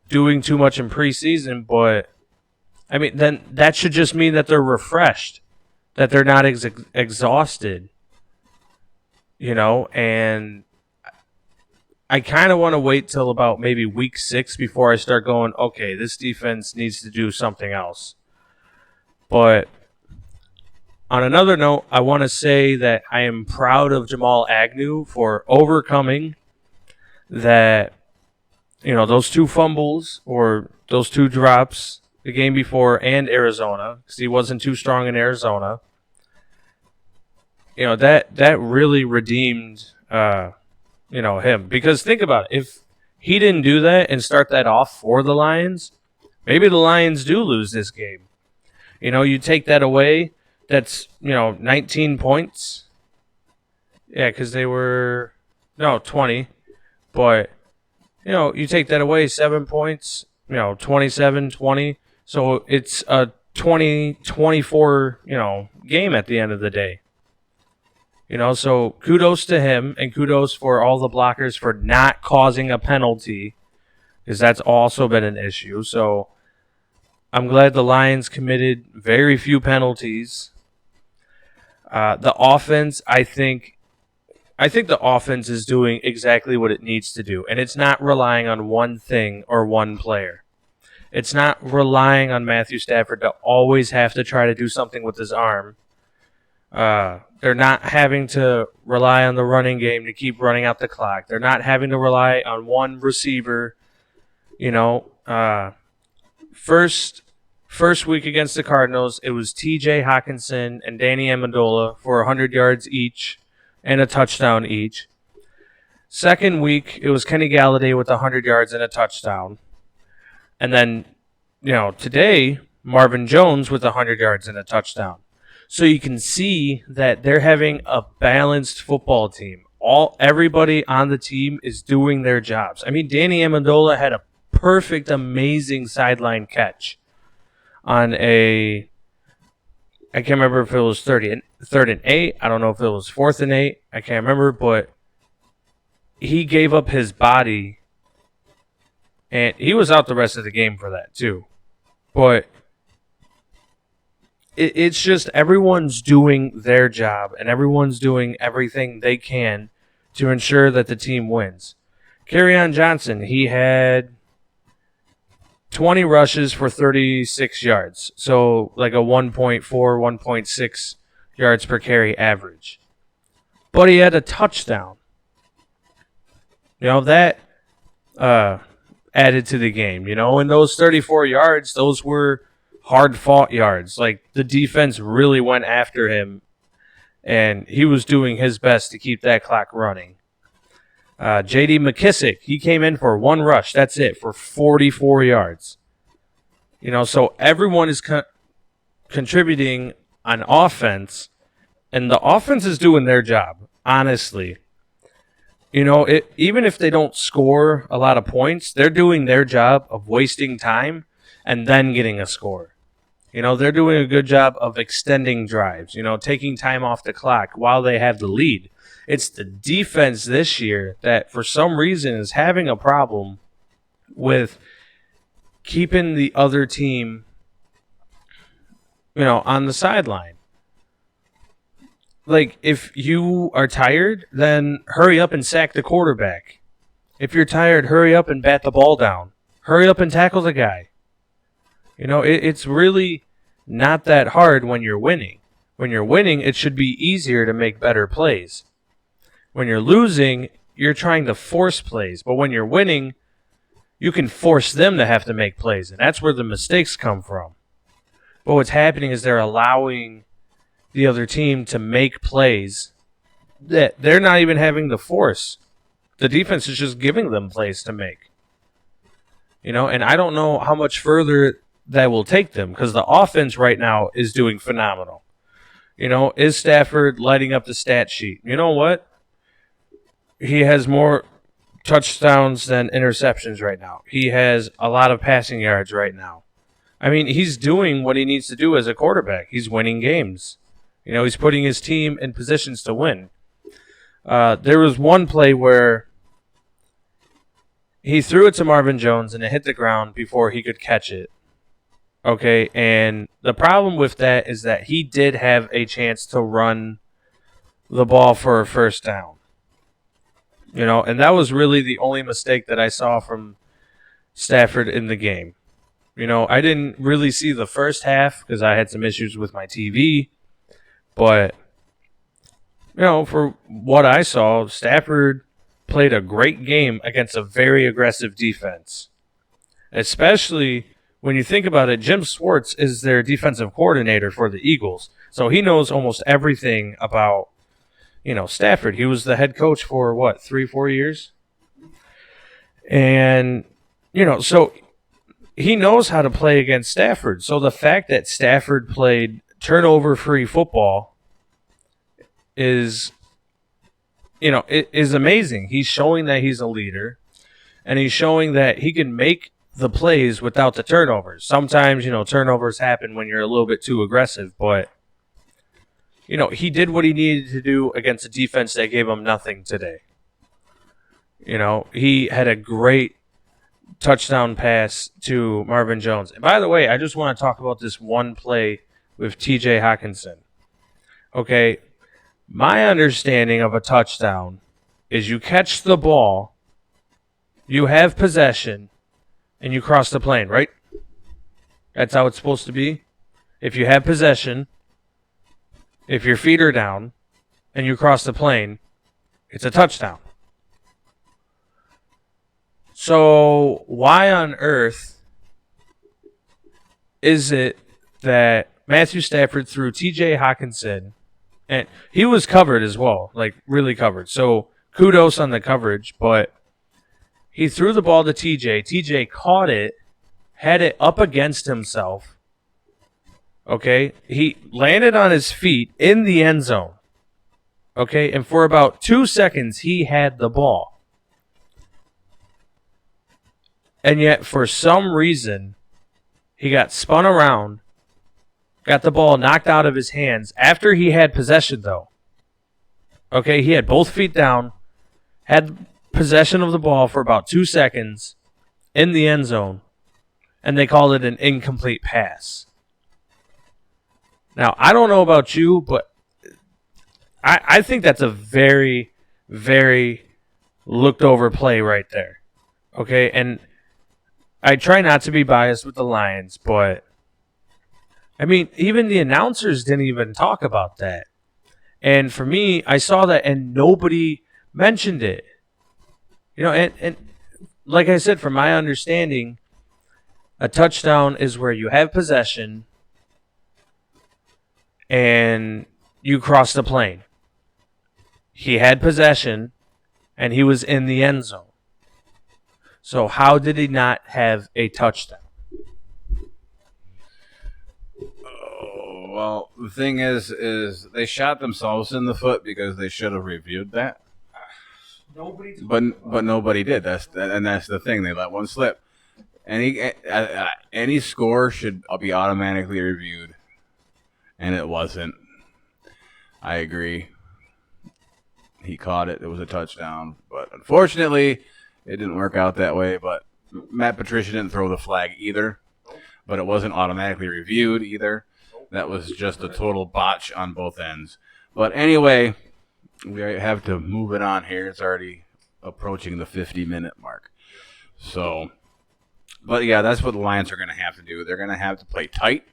doing too much in preseason, but I mean, then that should just mean that they're refreshed, that they're not exhausted, and I kind of want to wait till about maybe week 6 before I start going, okay, this defense needs to do something else. But on another note, I want to say that I am proud of Jamal Agnew for overcoming that, those 2 fumbles or those 2 drops the game before and Arizona, because he wasn't too strong in Arizona. That really redeemed, him. Because think about it. If he didn't do that and start that off for the Lions, maybe the Lions do lose this game. You take that away, that's, 19 points. Yeah, because they were, 20. But, you take that away, 7 points, 27, 20. So it's a 20-24, game at the end of the day. So kudos to him, and kudos for all the blockers for not causing a penalty, because that's also been an issue. So I'm glad the Lions committed very few penalties. The offense, I think the offense is doing exactly what it needs to do, and it's not relying on one thing or one player. It's not relying on Matthew Stafford to always have to try to do something with his arm. They're not having to rely on the running game to keep running out the clock. They're not having to rely on one receiver. First week against the Cardinals, it was T.J. Hawkinson and Danny Amendola for 100 yards each and a touchdown each. Second week, it was Kenny Galladay with 100 yards and a touchdown. And then, today, Marvin Jones with 100 yards and a touchdown. So you can see that they're having a balanced football team. Everybody on the team is doing their jobs. I mean, Danny Amendola had a perfect, amazing sideline catch on I can't remember if it was third and 8. I don't know if it was 4th and 8. I can't remember, but he gave up his body, and he was out the rest of the game for that too. But it's just everyone's doing their job, and everyone's doing everything they can to ensure that the team wins. Kerryon Johnson, he had 20 rushes for 36 yards. So like a 1.4, 1.6 yards per carry average. but he had a touchdown. That added to the game. And those 34 yards, those were hard-fought yards. Like, the defense really went after him, and he was doing his best to keep that clock running. J.D. McKissick, he came in for one rush. That's it, for 44 yards. So everyone is contributing on offense, and the offense is doing their job, honestly. Even if they don't score a lot of points, they're doing their job of wasting time and then getting a score. They're doing a good job of extending drives, taking time off the clock while they have the lead. It's the defense this year that, for some reason, is having a problem with keeping the other team, on the sideline. Like, if you are tired, then hurry up and sack the quarterback. If you're tired, hurry up and bat the ball down. Hurry up and tackle the guy. It's really not that hard when you're winning. When you're winning, it should be easier to make better plays. When you're losing, you're trying to force plays. But when you're winning, you can force them to have to make plays. And that's where the mistakes come from. But what's happening is they're allowing the other team to make plays that they're not even having to force. The defense is just giving them plays to make. And I don't know how much further that will take them, because the offense right now is doing phenomenal. Is Stafford lighting up the stat sheet? You know what? He has more touchdowns than interceptions right now. He has a lot of passing yards right now. I mean, he's doing what he needs to do as a quarterback. He's winning games. He's putting his team in positions to win. There was one play where he threw it to Marvin Jones and it hit the ground before he could catch it. Okay, and the problem with that is that he did have a chance to run the ball for a first down. And that was really the only mistake that I saw from Stafford in the game. I didn't really see the first half because I had some issues with my TV. But, for what I saw, Stafford played a great game against a very aggressive defense. Especially when you think about it, Jim Schwartz is their defensive coordinator for the Eagles. So he knows almost everything about, Stafford. He was the head coach for, 3-4 years? And, so he knows how to play against Stafford. So the fact that Stafford played turnover-free football is amazing. He's showing that he's a leader, and he's showing that he can make the plays without the turnovers. Sometimes, turnovers happen when you're a little bit too aggressive, but, he did what he needed to do against a defense that gave him nothing today. He had a great touchdown pass to Marvin Jones. And by the way, I just want to talk about this one play with T.J. Hawkinson. Okay, my understanding of a touchdown is you catch the ball, you have possession, and you cross the plane, right? That's how it's supposed to be. If you have possession, if your feet are down, and you cross the plane, it's a touchdown. So why on earth is it that Matthew Stafford threw T.J. Hawkinson, and he was covered as well, like really covered. So kudos on the coverage, but he threw the ball to T.J. T.J. caught it, had it up against himself. Okay, he landed on his feet in the end zone. Okay, and for about 2 seconds, he had the ball. And yet, for some reason, he got spun around, got the ball knocked out of his hands after he had possession, though. Okay, he had both feet down, had possession of the ball for about 2 seconds in the end zone, and they called it an incomplete pass. Now, I don't know about you, but I think that's a very, very looked over play right there. Okay, and I try not to be biased with the Lions, but I mean, even the announcers didn't even talk about that. And for me, I saw that and nobody mentioned it. And like I said, from my understanding, a touchdown is where you have possession and you cross the plane. He had possession and he was in the end zone. So how did he not have a touchdown? Oh, well, the thing is they shot themselves in the foot because they should have reviewed that. But nobody did. That's the thing. They let one slip. Any score should be automatically reviewed, and it wasn't. I agree. He caught it. It was a touchdown, but unfortunately, it didn't work out that way. But Matt Patricia didn't throw the flag either, but it wasn't automatically reviewed either. That was just a total botch on both ends. But anyway, we have to move it on here. It's already approaching the 50-minute mark. So, but yeah, that's what the Lions are going to have to do. They're going to have to play tight.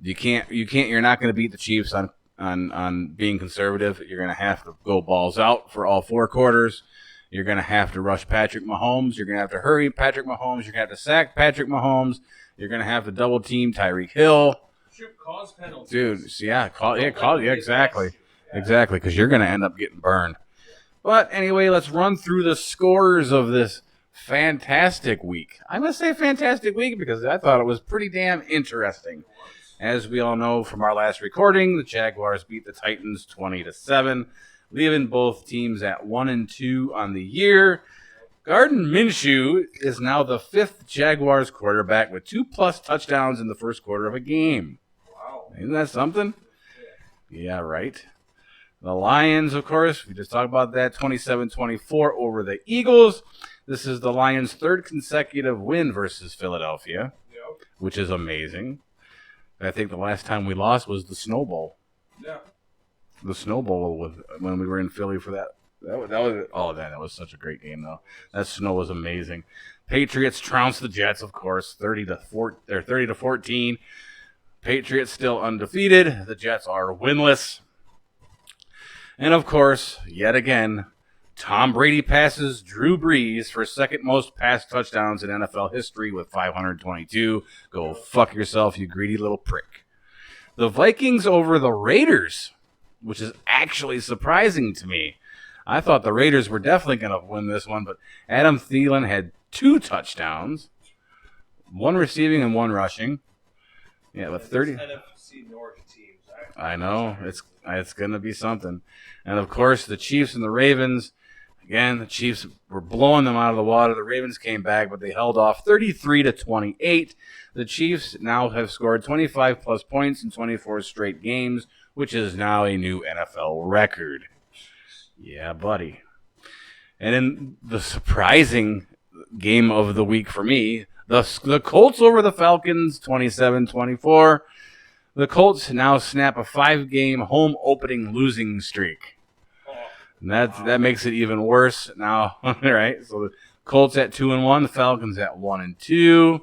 You're not going to beat the Chiefs on being conservative. You're going to have to go balls out for all 4 quarters. You're going to have to rush Patrick Mahomes. You're going to have to hurry Patrick Mahomes. You're going to have to sack Patrick Mahomes. You're going to have to double team Tyreek Hill. Should cause penalties. Dude, yeah, exactly. Exactly, because you're going to end up getting burned. But anyway, let's run through the scores of this fantastic week. I'm going to say fantastic week because I thought it was pretty damn interesting. As we all know from our last recording, the Jaguars beat the Titans 20-7, leaving both teams at 1-2 on the year. Gardner Minshew is now the 5th Jaguars quarterback with 2+ touchdowns in the first quarter of a game. Wow. Isn't that something? Yeah, right. The Lions, of course, we just talked about that, 27-24 over the Eagles. This is the Lions' 3rd consecutive win versus Philadelphia, which is amazing. I think the last time we lost was the Snow Bowl. Yeah. The Snow Bowl when we were in Philly for that. That was such a great game, though. That snow was amazing. Patriots trounced the Jets, of course, 30-14. Patriots still undefeated. The Jets are winless. And, of course, yet again, Tom Brady passes Drew Brees for 2nd most pass touchdowns in NFL history with 522. Go fuck yourself, you greedy little prick. The Vikings over the Raiders, which is actually surprising to me. I thought the Raiders were definitely going to win this one, but Adam Thielen had 2 touchdowns, 1 receiving and 1 rushing. Yeah, with 30. NFC North teams. I know it's going to be something. And of course, the Chiefs and the Ravens. Again, the Chiefs were blowing them out of the water. The Ravens came back, but they held off 33-28. The Chiefs now have scored 25+ points in 24 straight games, which is now a new NFL record. Yeah, buddy. And in the surprising game of the week for me, the Colts over the Falcons, 27-24. The Colts now snap a 5-game home opening losing streak. And that makes it even worse now, right? So the Colts at 2-1, the Falcons at 1-2.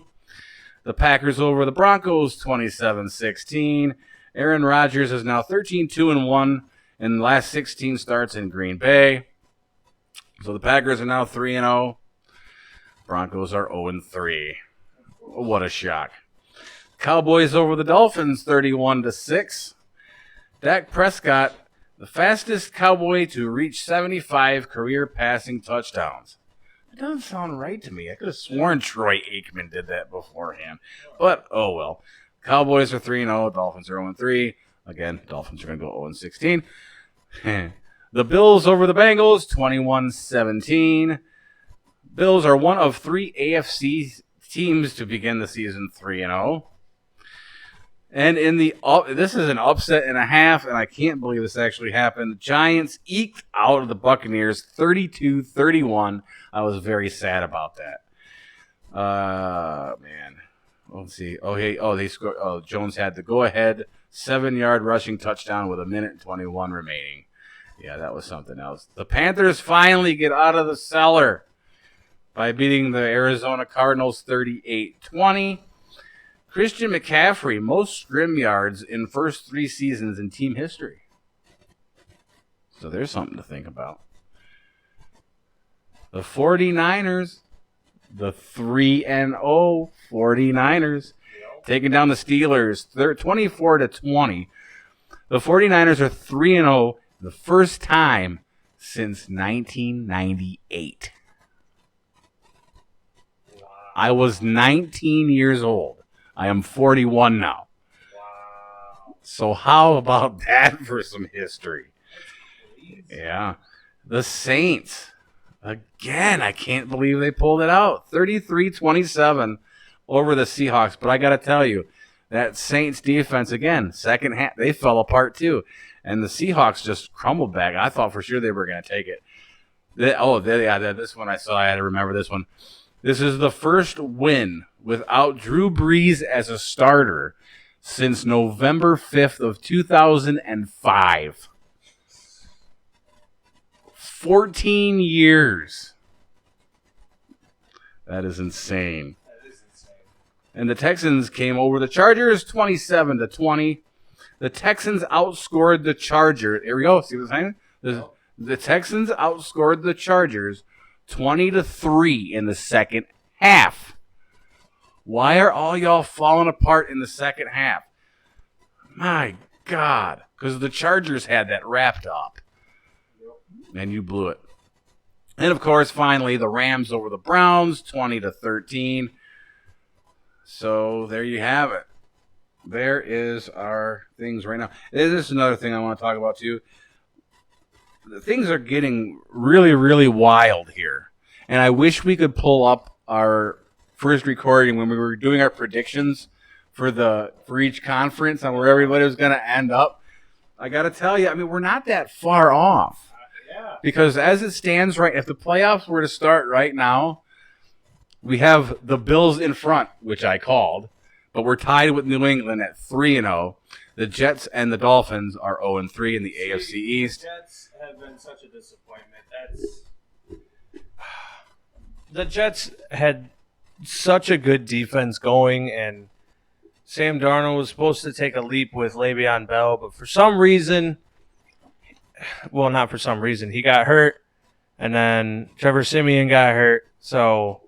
The Packers over the Broncos, 27-16. Aaron Rodgers is now 13-2-1 in the last 16 starts in Green Bay. So the Packers are now 3-0. Broncos are 0-3. What a shock. Cowboys over the Dolphins, 31-6. Dak Prescott, the fastest Cowboy to reach 75 career passing touchdowns. It doesn't sound right to me. I could have sworn Troy Aikman did that beforehand. But, oh well. Cowboys are 3-0. Dolphins are 0-3. Again, Dolphins are going to go 0-16. The Bills over the Bengals, 21-17. Bills are one of 3 AFC teams to begin the season 3-0. And this is an upset and a half, and I can't believe this actually happened. The Giants eked out of the Buccaneers 32-31. I was very sad about that. Man. Let's see. They scored. Jones had the go-ahead 7-yard rushing touchdown with 1:21 remaining. Yeah, that was something else. The Panthers finally get out of the cellar by beating the Arizona Cardinals 38-20. Christian McCaffrey, most scrim yards in first 3 seasons in team history. So there's something to think about. The 49ers, the 3-0 49ers, taking down the Steelers. They're 24-20. The 49ers are 3-0 the first time since 1998. Wow. I was 19 years old. I am 41 now. Wow. So how about that for some history? Yeah. The Saints. Again, I can't believe they pulled it out. 33-27 over the Seahawks. But I got to tell you, that Saints defense, again, second half, they fell apart too. And the Seahawks just crumbled back. I thought for sure they were going to take it. This one I saw. I had to remember this one. This is the first win without Drew Brees as a starter since November 5th of 2005. 14 years. That is insane. And the Texans came over the Chargers 27-20. The Texans outscored the Chargers. Here we go. See what I'm saying? The Texans outscored the Chargers 20-3 in the second half. Why are all y'all falling apart in the second half? My God. Because the Chargers had that wrapped up. And you blew it. And, of course, finally, the Rams over the Browns, 20-13. So there you have it. There is our things right now. This is another thing I want to talk about, too. Things are getting really, really wild here. And I wish we could pull up our first recording when we were doing our predictions for each conference on where everybody was going to end up. I got to tell you, I mean, we're not that far off. Because as it stands right, if the playoffs were to start right now, we have the Bills in front, which I called, but we're tied with New England at 3-0. The Jets and the Dolphins are 0-3 in the AFC East. The Jets have been such a disappointment. The Jets had such a good defense going, and Sam Darnold was supposed to take a leap with Le'Veon Bell, but for some reason, well, not for some reason, he got hurt, and then Trevor Siemian got hurt. So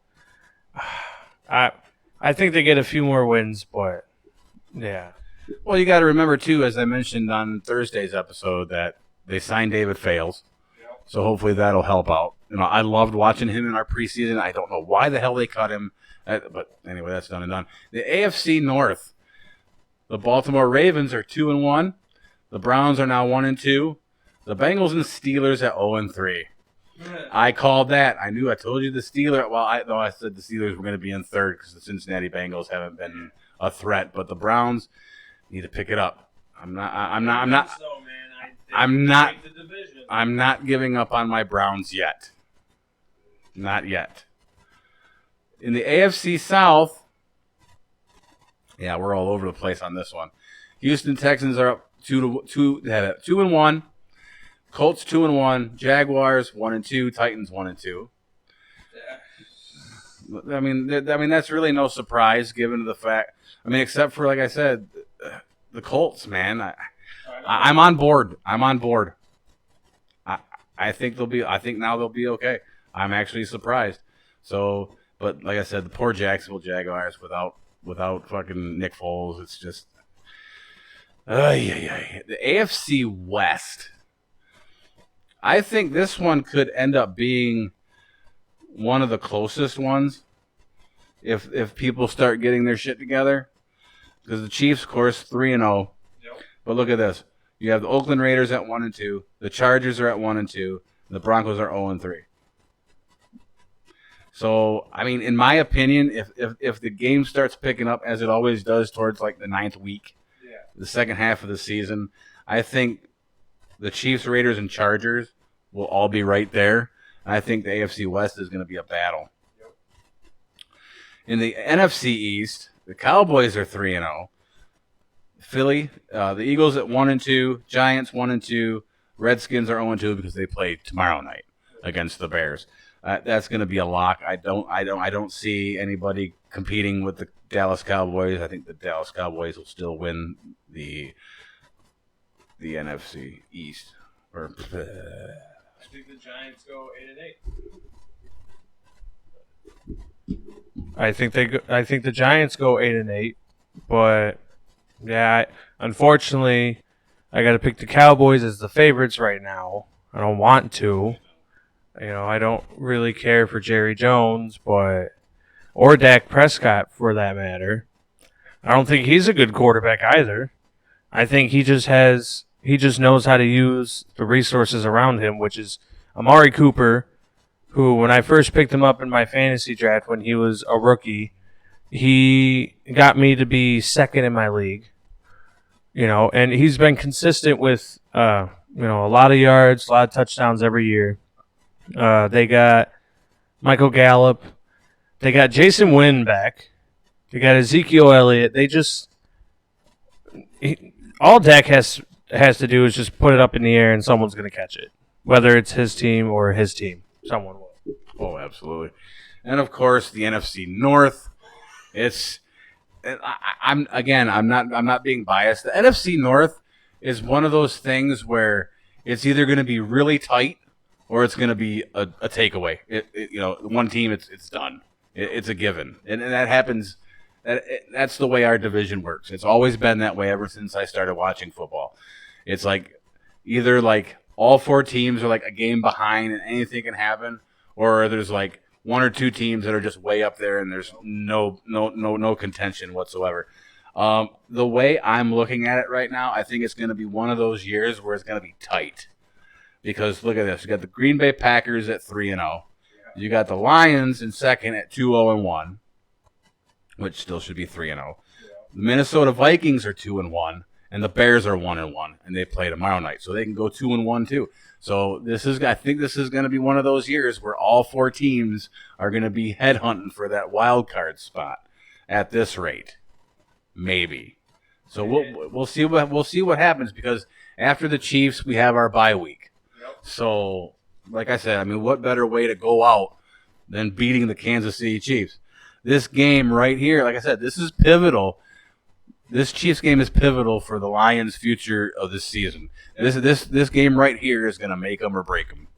I think they get a few more wins, but yeah. Well, you got to remember, too, as I mentioned on Thursday's episode, that they signed David Fales. So hopefully that'll help out. You know, I loved watching him in our preseason. I don't know why the hell they cut him. But anyway, that's done and done. The AFC North, the Baltimore Ravens are 2-1. The Browns are now 1-2. The Bengals and Steelers at 0-3. I called that. I told you the Steelers. Well, I said the Steelers were going to be in third because the Cincinnati Bengals haven't been a threat, but the Browns need to pick it up. I'm not giving up on my Browns yet. Not yet. In the AFC South, yeah, we're all over the place on this one. Houston Texans are up 2-1. Colts 2-1, Jaguars 1-2, Titans 1-2. I mean that's really no surprise given the fact. I mean, except for, like I said, the Colts, man. I'm on board. I think now they'll be okay. I'm actually surprised. So, but like I said, the poor Jacksonville Jaguars without fucking Nick Foles, it's just the AFC West. I think this one could end up being one of the closest ones if people start getting their shit together. Because the Chiefs, of course, 3-0. Yep. But look at this. You have the Oakland Raiders at 1-2. The Chargers are at 1-2. The Broncos are 0-3. So, I mean, in my opinion, if the game starts picking up as it always does towards like the 9th week, the second half of the season, I think the Chiefs, Raiders, and Chargers will all be right there. And I think the AFC West is going to be a battle. Yep. In the NFC East, the Cowboys are 3-0. Philly, the Eagles at 1-2. Giants 1-2. Redskins are 0-2 because they play tomorrow night against the Bears. That's going to be a lock. I don't see anybody competing with the Dallas Cowboys. I think the Dallas Cowboys will still win the NFC East. Or I think the Giants go 8-8. I think the Giants go 8-8, but yeah, unfortunately, I got to pick the Cowboys as the favorites right now. I don't want to. I don't really care for Jerry Jones, or Dak Prescott for that matter. I don't think he's a good quarterback either. I think he just knows how to use the resources around him, which is Amari Cooper, who when I first picked him up in my fantasy draft when he was a rookie, he got me to be second in my league. And he's been consistent with a lot of yards, a lot of touchdowns every year. They got Michael Gallup. They got Jason Wynn back. They got Ezekiel Elliott. All Dak has to do is just put it up in the air and someone's going to catch it. Whether it's his team or his team, someone will. Oh, absolutely. And of course, the NFC North. I'm not being biased. The NFC North is one of those things where it's either going to be really tight or it's going to be a takeaway. One team, it's done. It's a given, and that happens. That's the way our division works. It's always been that way ever since I started watching football. It's like either like all four teams are like a game behind and anything can happen, or there's like one or two teams that are just way up there and there's no contention whatsoever. The way I'm looking at it right now, I think it's going to be one of those years where it's going to be tight. Because look at this. You got the Green Bay Packers at 3-0. You got the Lions in second at 2-0-1, which still should be 3-0. The Minnesota Vikings are 2-1, and the Bears are 1-1, and they play tomorrow night, so they can go 2-1 too. So I think this is going to be one of those years where all four teams are going to be headhunting for that wild card spot at this rate, maybe. So we'll see what happens, because after the Chiefs we have our bye week. So, like I said, what better way to go out than beating the Kansas City Chiefs? This game right here, like I said, this is pivotal. This Chiefs game is pivotal for the Lions' future of this season. This game right here is going to make them or break them.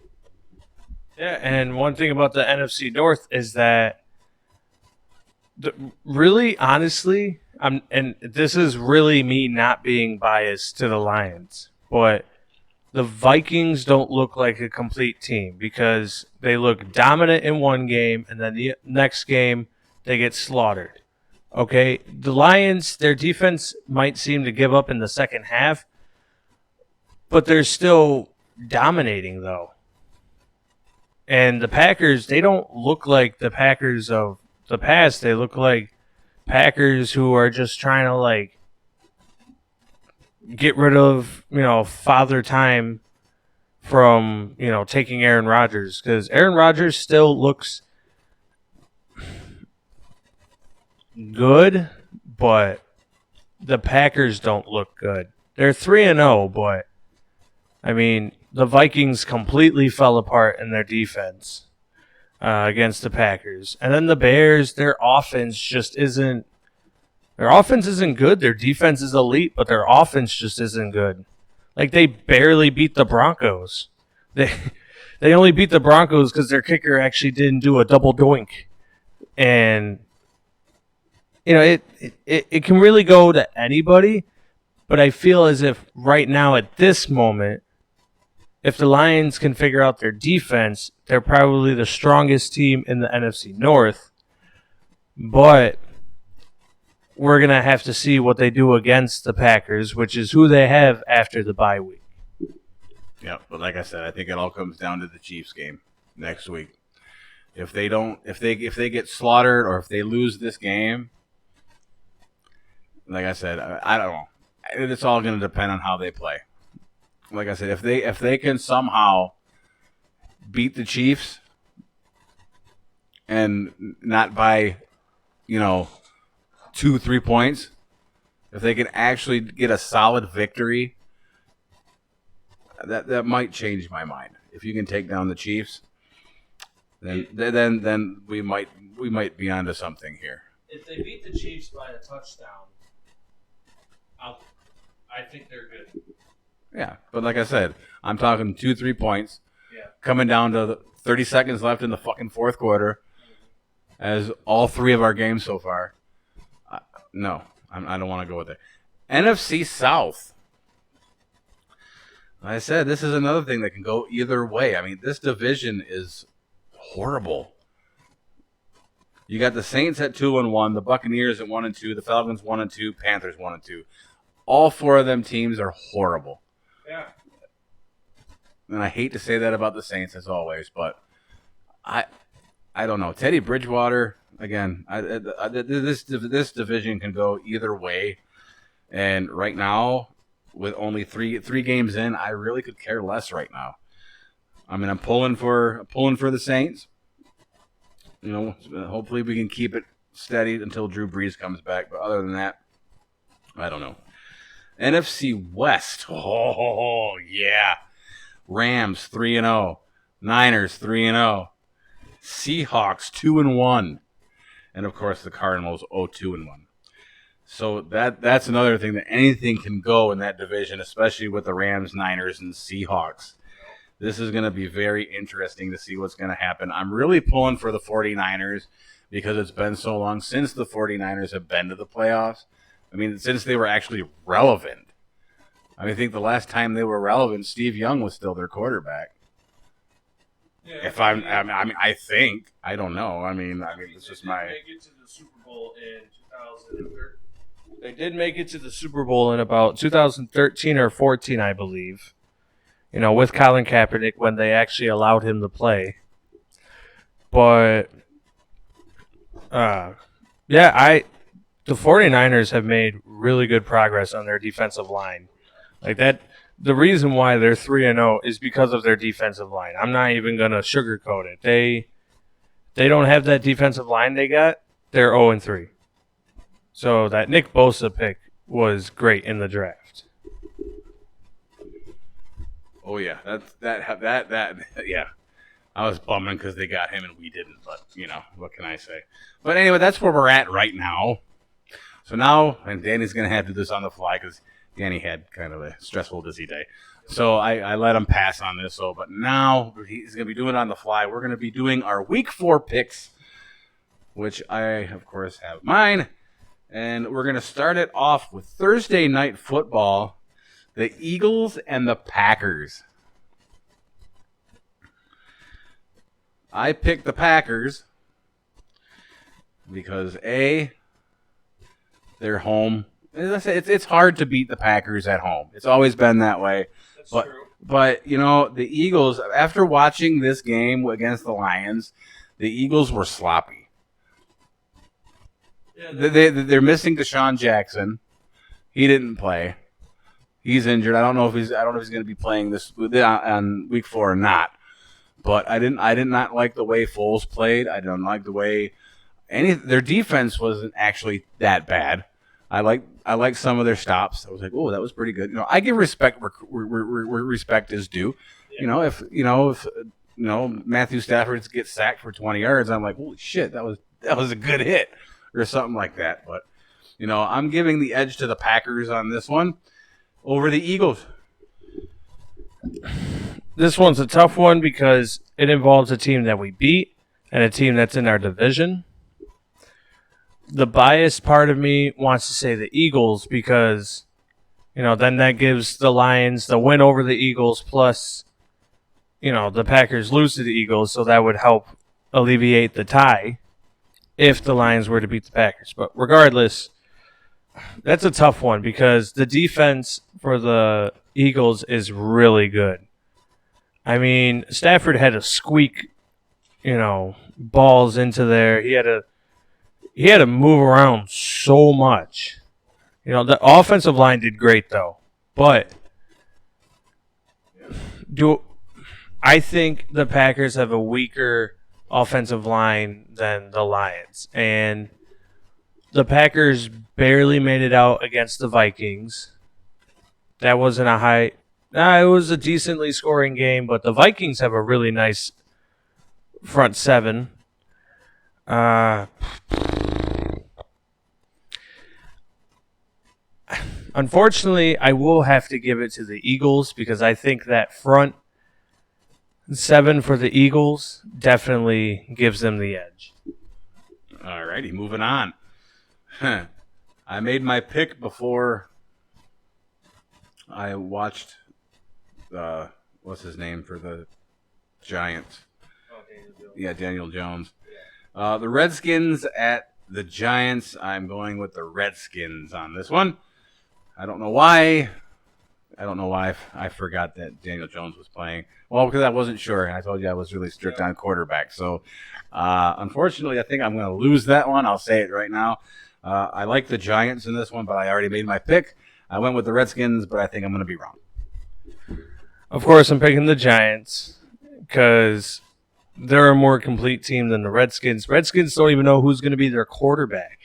Yeah, and one thing about the NFC North is that, really, honestly, and this is really me not being biased to the Lions, but the Vikings don't look like a complete team because they look dominant in one game and then the next game they get slaughtered. Okay, the Lions, their defense might seem to give up in the second half, but they're still dominating though. And the Packers, they don't look like the Packers of the past. They look like Packers who are just trying to get rid of, father time from, taking Aaron Rodgers, because Aaron Rodgers still looks good, but the Packers don't look good. They're 3-0, but the Vikings completely fell apart in their defense against the Packers. And then the Bears, their offense isn't good. Their defense is elite, but their offense just isn't good. They barely beat the Broncos. They only beat the Broncos because their kicker actually didn't do a double doink. And it can really go to anybody, but I feel as if right now at this moment, if the Lions can figure out their defense, they're probably the strongest team in the NFC North. But we're going to have to see what they do against the Packers, which is who they have after the bye week. Yeah, but like I said, I think it all comes down to the Chiefs game next week. If they get slaughtered or if they lose this game, like I said, I don't know. It's all going to depend on how they play. Like I said, if they can somehow beat the Chiefs and not by, 2-3 points, if they can actually get a solid victory, that might change my mind. If you can take down the Chiefs, then we might be onto something here. If they beat the Chiefs by a touchdown, I think they're good. Yeah, but like I said, I'm talking 2-3 points. Yeah. Coming down to 30 seconds left in the fucking fourth quarter, as all 3 of our games so far. No, I don't want to go with it. NFC South. Like I said, this is another thing that can go either way. I mean, this division is horrible. You got the Saints at 2-1, the Buccaneers at 1-2, the Falcons 1-2, Panthers 1-2. All 4 of them teams are horrible. Yeah. And I hate to say that about the Saints as always, but I don't know. Teddy Bridgewater again. This division can go either way, and right now, with only three games in, I really could care less right now. I mean, I'm pulling for the Saints. You know, hopefully we can keep it steady until Drew Brees comes back. But other than that, I don't know. NFC West. Oh yeah. Rams 3-0, Niners 3-0, Seahawks 2-1, and of course the Cardinals 2-1. So that's another thing, that anything can go in that division, especially with the Rams, Niners, and Seahawks. This is going to be very interesting to see what's going to happen. I'm really pulling for the 49ers because it's been so long since the 49ers have been to the playoffs. I mean, since they were actually relevant. I think the last time they were relevant, Steve Young was still their quarterback. Yeah, I think. I don't know. I mean, it's just my. Make it to the Super Bowl in 2013. They did make it to the Super Bowl in about 2013 or 14, I believe. You know, with Colin Kaepernick when they actually allowed him to play. But, the 49ers have made really good progress on their defensive line. Like that, the reason why they're 3-0 is because of their defensive line. I'm not even gonna sugarcoat it. They don't have that defensive line they got. They're 0-3. So that Nick Bosa pick was great in the draft. Oh yeah, that yeah. I was bumming because they got him and we didn't, but you know what can I say? But anyway, that's where we're at right now. So now, and Danny's gonna have to do this on the fly because Danny had kind of a stressful, busy day. So I let him pass on this. But now he's going to be doing it on the fly. We're going to be doing our Week 4 picks, which I, of course, have mine. And we're going to start it off with Thursday Night Football, the Eagles and the Packers. I picked the Packers because, A, they're home. It's hard to beat the Packers at home. It's always been that way. That's true. But, you know, the Eagles, after watching this game against the Lions, the Eagles were sloppy. Yeah, they're missing Deshaun Jackson. He didn't play. He's injured. I don't know if he's going to be playing this on Week 4 or not. But I did not like the way Foles played. I don't like the way their defense wasn't actually that bad. I like some of their stops. I was like, oh, that was pretty good. You know, I give respect where respect is due. Yeah. If Matthew Stafford gets sacked for 20 yards, I'm like, holy shit, that was a good hit or something like that. But you know, I'm giving the edge to the Packers on this one over the Eagles. This one's a tough one because it involves a team that we beat and a team that's in our division. The biased part of me wants to say the Eagles because, you know, then that gives the Lions the win over the Eagles plus, you know, the Packers lose to the Eagles, so that would help alleviate the tie if the Lions were to beat the Packers. But regardless, that's a tough one because the defense for the Eagles is really good. I mean, Stafford had to squeak, you know, balls into there. He had to move around so much. You know, the offensive line did great, though. But I think the Packers have a weaker offensive line than the Lions. And the Packers barely made it out against the Vikings. That wasn't a high... it was a decently scoring game, but the Vikings have a really nice front seven. I'm Unfortunately, I will have to give it to the Eagles because I think that front 7 for the Eagles definitely gives them the edge. All righty, moving on. I made my pick before I watched what's his name for the Giants? Yeah, Daniel Jones. The Redskins at the Giants. I'm going with the Redskins on this one. I don't know why. I forgot that Daniel Jones was playing. Well, because I wasn't sure, and I told you I was really strict on quarterback. So, unfortunately, I think I'm going to lose that one. I'll say it right now. I like the Giants in this one, but I already made my pick. I went with the Redskins, but I think I'm going to be wrong. Of course, I'm picking the Giants because they're a more complete team than the Redskins. Redskins don't even know who's going to be their quarterback.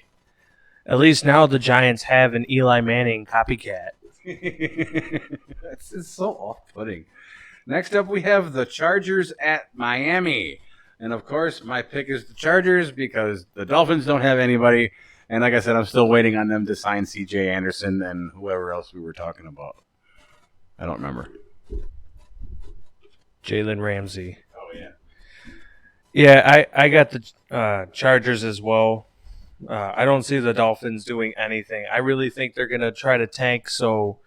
At least now the Giants have an Eli Manning copycat. It's so off-putting. Next up, we have the Chargers at Miami. And, of course, my pick is the Chargers because the Dolphins don't have anybody. And like I said, I'm still waiting on them to sign C.J. Anderson and whoever else we were talking about. I don't remember. Jalen Ramsey. Oh, yeah. Yeah, I got the Chargers as well. I don't see the Dolphins doing anything. I really think they're going to try to tank, so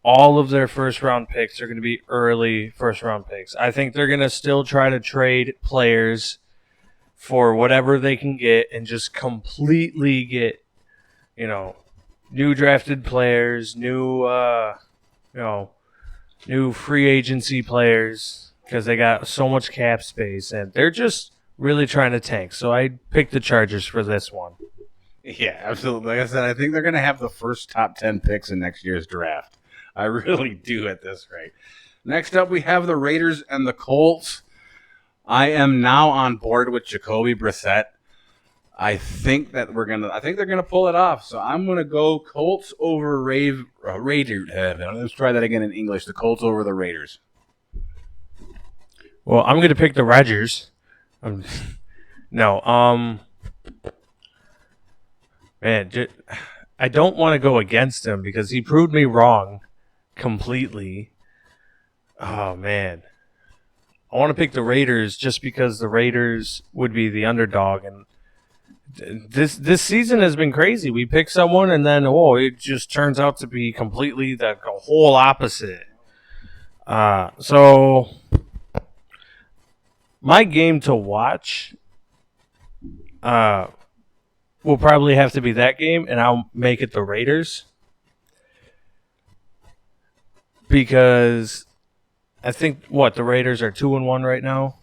all of their first-round picks are going to be early first-round picks. I think they're going to still try to trade players for whatever they can get and just completely get, new drafted players, new free agency players because they got so much cap space, and they're just really trying to tank. So I picked the Chargers for this one. Yeah, absolutely. Like I said, I think they're going to have the first top 10 picks in next year's draft. I really do at this rate. Next up, we have the Raiders and the Colts. I am now on board with Jacoby Brissett. I think they're gonna pull it off. So I'm gonna go Colts over Raiders. Let's try that again in English. The Colts over the Raiders. Well, I'm gonna pick the Rodgers. Man, I don't want to go against him because he proved me wrong completely. Oh man, I want to pick the Raiders just because the Raiders would be the underdog, and this season has been crazy. We pick someone and then it just turns out to be completely the whole opposite. So my game to watch will probably have to be that game, and I'll make it the Raiders because I think the Raiders are 2-1 right now.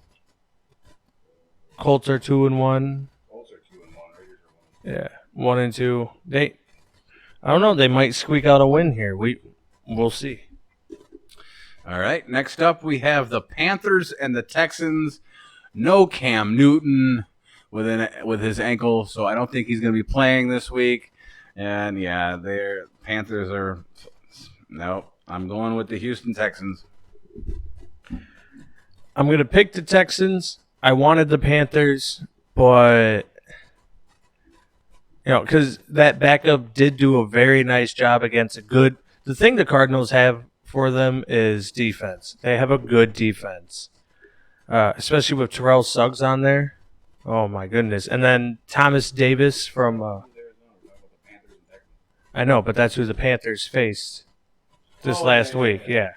Colts are 2-1. Colts are 2-1. Raiders are 1. Yeah, 1-2. I don't know. They might squeak out a win here. We'll see. All right. Next up, we have the Panthers and the Texans. No Cam Newton with his ankle, so I don't think he's going to be playing this week. And yeah, Panthers are no. I'm going with the Houston Texans. I'm going to pick the Texans. I wanted the Panthers, but because that backup did do a very nice job against the thing the Cardinals have for them is defense. They have a good defense, especially with Terrell Suggs on there. Oh, my goodness. And then Thomas Davis from I know, but that's who the Panthers faced this last week. Yeah.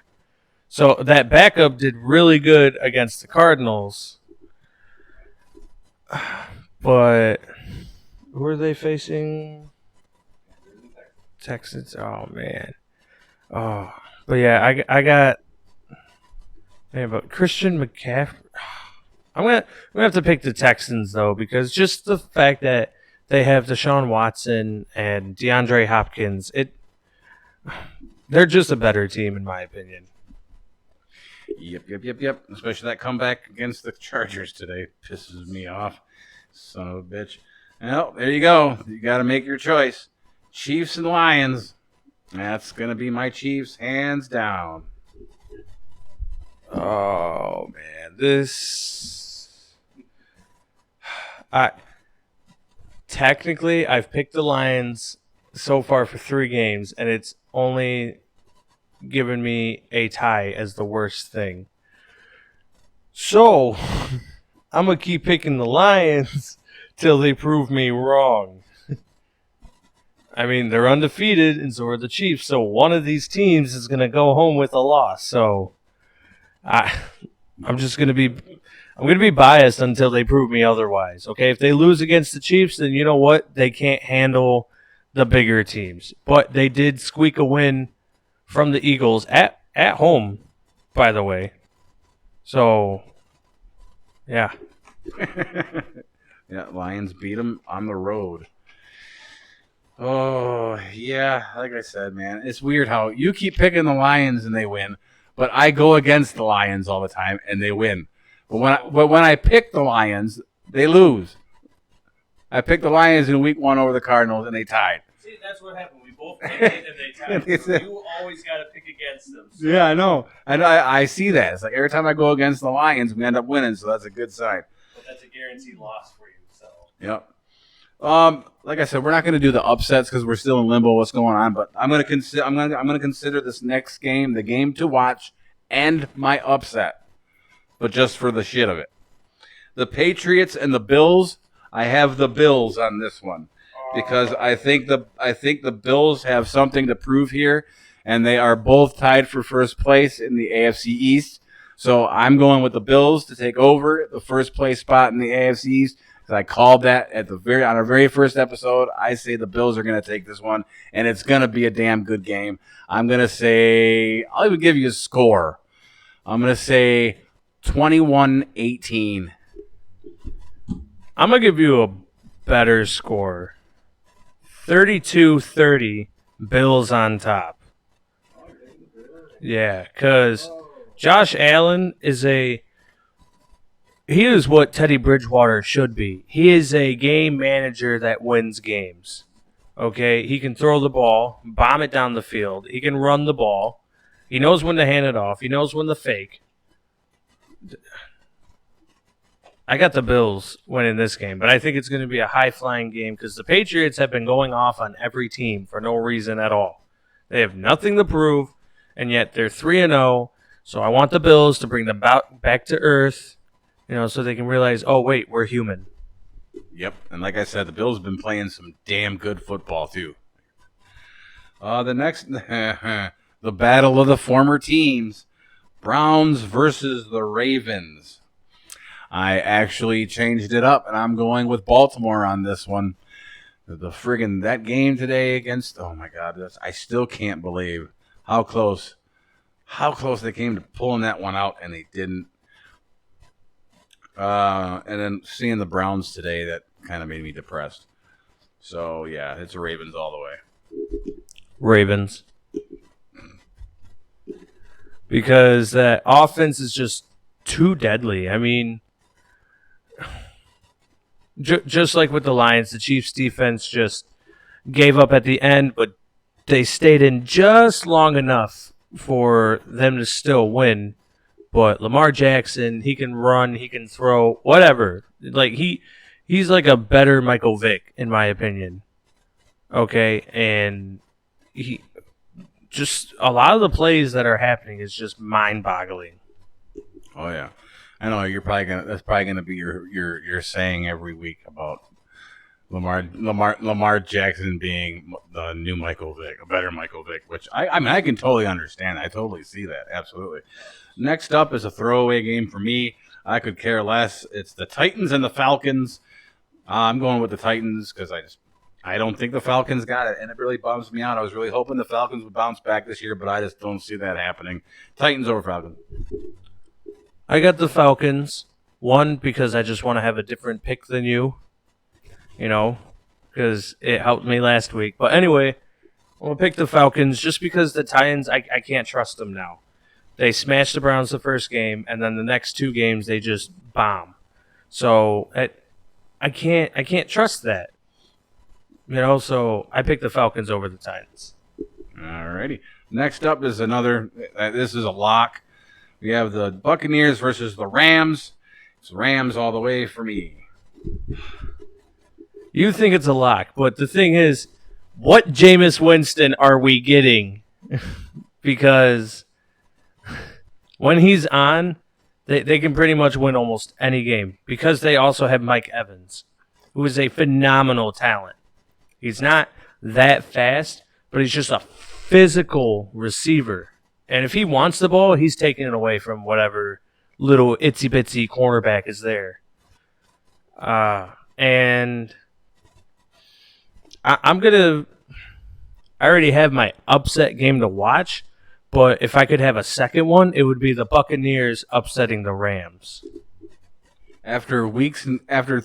So that backup did really good against the Cardinals. But who are they facing? Texans. Oh, man. Oh, but yeah, I got. Man, but Christian McCaffrey. I'm gonna have to pick the Texans though because just the fact that they have Deshaun Watson and DeAndre Hopkins, they're just a better team in my opinion. Yep. Especially that comeback against the Chargers today pisses me off. Son of a bitch. Well, there you go. You got to make your choice. Chiefs and Lions. That's going to be my Chiefs, hands down. Oh, man. Technically, I've picked the Lions so far for 3 games, and it's only given me a tie as the worst thing. So, I'm going to keep picking the Lions till they prove me wrong. I mean, they're undefeated, and so are the Chiefs, so one of these teams is going to go home with a loss. So, I'm just going to be biased until they prove me otherwise. Okay, if they lose against the Chiefs, then you know what? They can't handle the bigger teams. But they did squeak a win from the Eagles at home, by the way. So, yeah. Yeah, Lions beat them on the road. Oh, yeah, like I said, man, it's weird how you keep picking the Lions and they win, but I go against the Lions all the time and they win. But when I pick the Lions, they lose. I picked the Lions in week 1 over the Cardinals and they tied. See, that's what happened. We both picked it and they tied. So you always got to pick against them. So. Yeah, I know. I see that. It's like every time I go against the Lions, we end up winning, so that's a good sign. But that's a guaranteed loss for you. So. Yep. Like I said, we're not going to do the upsets because we're still in limbo. What's going on? But I'm going to consider this next game the game to watch and my upset, but just for the shit of it. The Patriots and the Bills. I have the Bills on this one because I think the Bills have something to prove here, and they are both tied for first place in the AFC East. So I'm going with the Bills to take over the first place spot in the AFC East. I called that on our very first episode. I say the Bills are going to take this one, and it's going to be a damn good game. I'm going to say, I'll even give you a score. I'm going to say 21-18. I'm going to give you a better score. 32-30, Bills on top. Yeah, because Josh Allen he is what Teddy Bridgewater should be. He is a game manager that wins games. Okay? He can throw the ball, bomb it down the field. He can run the ball. He knows when to hand it off. He knows when to fake. I got the Bills winning this game, but I think it's going to be a high-flying game because the Patriots have been going off on every team for no reason at all. They have nothing to prove, and yet they're 3-0, so I want the Bills to bring them back to earth. So they can realize, oh, wait, we're human. Yep, and like I said, the Bills have been playing some damn good football, too. The next, the battle of the former teams, Browns versus the Ravens. I actually changed it up, and I'm going with Baltimore on this one. That game today against, oh, my God, I still can't believe how close they came to pulling that one out, and they didn't. And then seeing the Browns today, that kind of made me depressed. So, yeah, it's Ravens all the way. Ravens. Because that offense is just too deadly. I mean, just like with the Lions, the Chiefs' defense just gave up at the end, but they stayed in just long enough for them to still win. But Lamar Jackson, he can run, he can throw, whatever. Like he's like a better Michael Vick, in my opinion. Okay, and he just a lot of the plays that are happening is just mind-boggling. Oh yeah, I know that's probably gonna be your saying every week about Lamar Jackson being the new Michael Vick, a better Michael Vick, which I mean I can totally understand. I totally see that, absolutely. Next up is a throwaway game for me. I could care less. It's the Titans and the Falcons. I'm going with the Titans because I don't think the Falcons got it, and it really bums me out. I was really hoping the Falcons would bounce back this year, but I just don't see that happening. Titans over Falcons. I got the Falcons. One, because I just want to have a different pick than you, because it helped me last week. But anyway, I'm going to pick the Falcons just because the Titans, I can't trust them now. They smashed the Browns the first game, and then the next 2 games they just bomb. So I can't trust that. So I picked the Falcons over the Titans. Alrighty. Next up is another. This is a lock. We have the Buccaneers versus the Rams. It's Rams all the way for me. You think it's a lock, but the thing is, what Jameis Winston are we getting? Because when he's on, they can pretty much win almost any game because they also have Mike Evans, who is a phenomenal talent. He's not that fast, but he's just a physical receiver. And if he wants the ball, he's taking it away from whatever little itsy-bitsy cornerback is there. And I'm going to – I already have my upset game to watch, but if I could have a second one, it would be the Buccaneers upsetting the Rams. After weeks and after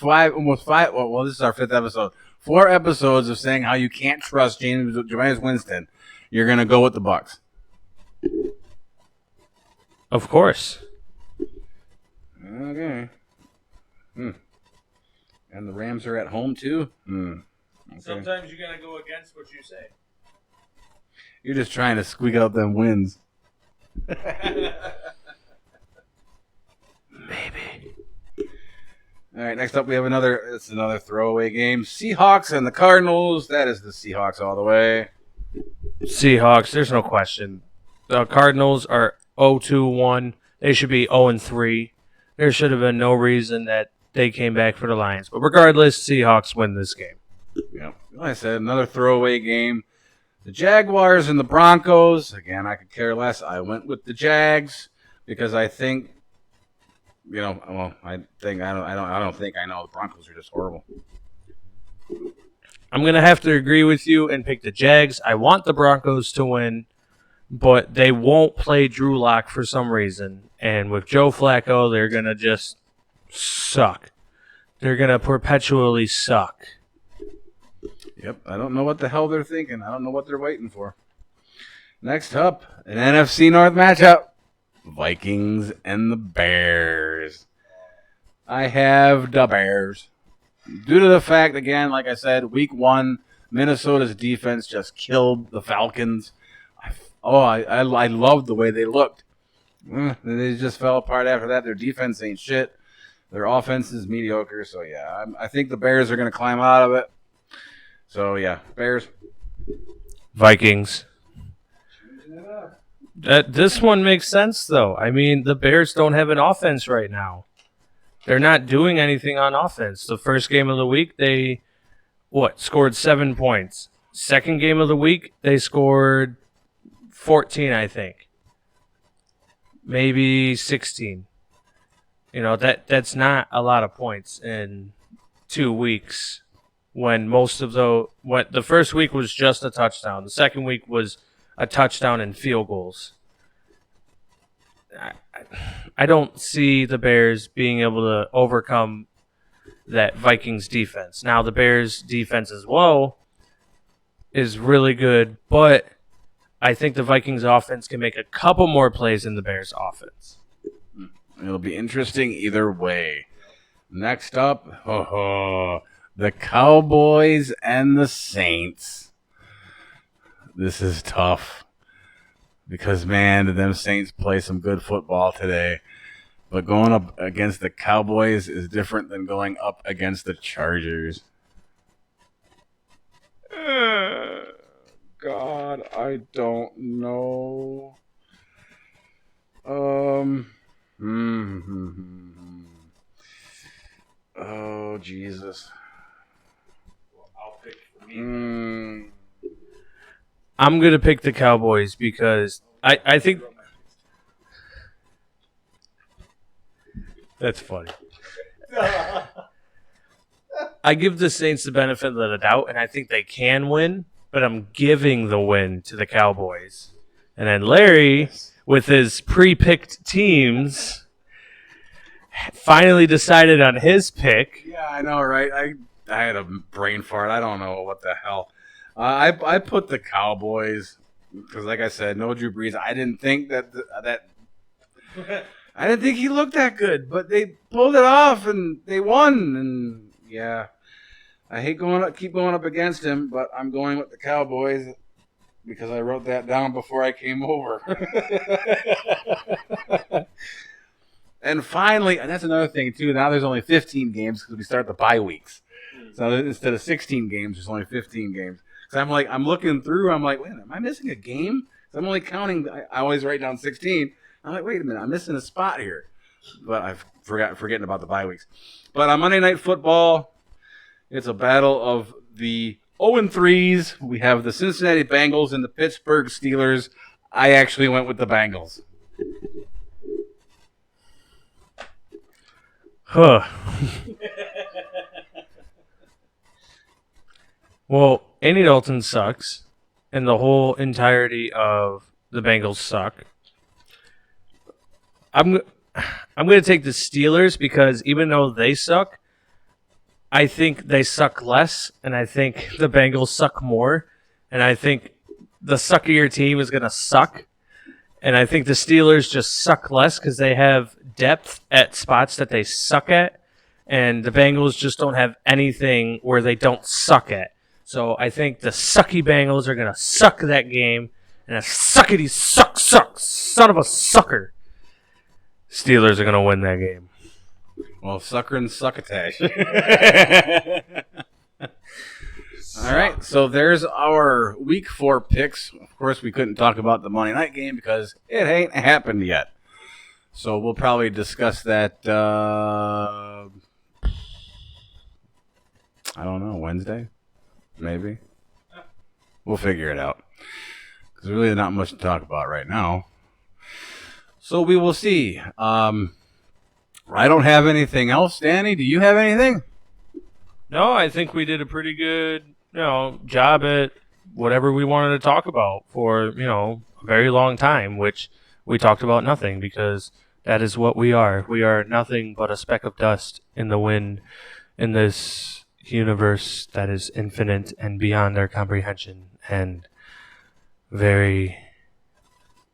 almost five. Well, this is our 5th episode. 4 episodes of saying how you can't trust Jameis Winston. You're gonna go with the Bucs. Of course. Okay. And the Rams are at home too. Okay. Sometimes you gotta go against what you say. You're just trying to squeak out them wins. Maybe. All right, next up we have another throwaway game. Seahawks and the Cardinals. That is the Seahawks all the way. Seahawks, there's no question. The Cardinals are 0-2-1. They should be 0-3. There should have been no reason that they came back for the Lions. But regardless, Seahawks win this game. Yeah, like I said, another throwaway game. The Jaguars and the Broncos. Again, I could care less. I went with the Jags because I think, I don't think I know the Broncos are just horrible. I'm going to have to agree with you and pick the Jags. I want the Broncos to win, but they won't play Drew Lock for some reason. And with Joe Flacco, they're going to just suck. They're going to perpetually suck. Yep, I don't know what the hell they're thinking. I don't know what they're waiting for. Next up, an NFC North matchup. Vikings and the Bears. I have the Bears. Due to the fact, again, like I said, week 1, Minnesota's defense just killed the Falcons. I loved the way they looked. They just fell apart after that. Their defense ain't shit. Their offense is mediocre. So, yeah, I think the Bears are going to climb out of it. So, yeah, Bears. Vikings. This one makes sense, though. I mean, the Bears don't have an offense right now. They're not doing anything on offense. The first game of the week, they, scored 7 points. Second game of the week, they scored 14, I think. Maybe 16. That's not a lot of points in 2 weeks. When the first week was just a touchdown. The second week was a touchdown and field goals. I don't see the Bears being able to overcome that Vikings defense. Now, the Bears defense as well is really good, but I think the Vikings offense can make a couple more plays than the Bears offense. It'll be interesting either way. Next up, the Cowboys and the Saints. This is tough because, man, them Saints play some good football today. But going up against the Cowboys is different than going up against the Chargers. God, I don't know. Oh, Jesus. I'm going to pick the Cowboys because I think that's funny. I give the Saints the benefit of the doubt, and I think they can win, but I'm giving the win to the Cowboys. And then Larry, with his pre-picked teams, finally decided on his pick. Yeah, I know, right? I had a brain fart. I don't know what the hell. I put the Cowboys because, like I said, no Drew Brees. I didn't think that I didn't think he looked that good, but they pulled it off and they won. And yeah, I hate keep going up against him, but I'm going with the Cowboys because I wrote that down before I came over. And finally, and that's another thing, too. Now there's only 15 games because we start the bye weeks. So instead of 16 games, there's only 15 games. So I'm looking through. I'm like, wait a minute, am I missing a game? So I'm only counting. I always write down 16. I'm like, wait a minute, I'm missing a spot here. But I've forgetting about the bye weeks. But on Monday Night Football, it's a battle of the 0-3s. We have the Cincinnati Bengals and the Pittsburgh Steelers. I actually went with the Bengals. Huh. Well, Andy Dalton sucks, and the whole entirety of the Bengals suck. I'm going to take the Steelers because even though they suck, I think they suck less, and I think the Bengals suck more, and I think the suckier team is going to suck, and I think the Steelers just suck less because they have depth at spots that they suck at, and the Bengals just don't have anything where they don't suck at. So I think the sucky Bengals are going to suck that game, and a suckity suck son of a sucker. Steelers are going to win that game. Well, sucker and succotash. All right, so there's our Week 4 picks. Of course, we couldn't talk about the Monday night game because it ain't happened yet. So we'll probably discuss that, I don't know, Wednesday? Maybe. We'll figure it out. There's really not much to talk about right now. So we will see. I don't have anything else. Danny, do you have anything? No, I think we did a pretty good, job at whatever we wanted to talk about for, a very long time, which we talked about nothing because that is what we are. We are nothing but a speck of dust in the wind in this universe that is infinite and beyond our comprehension and very,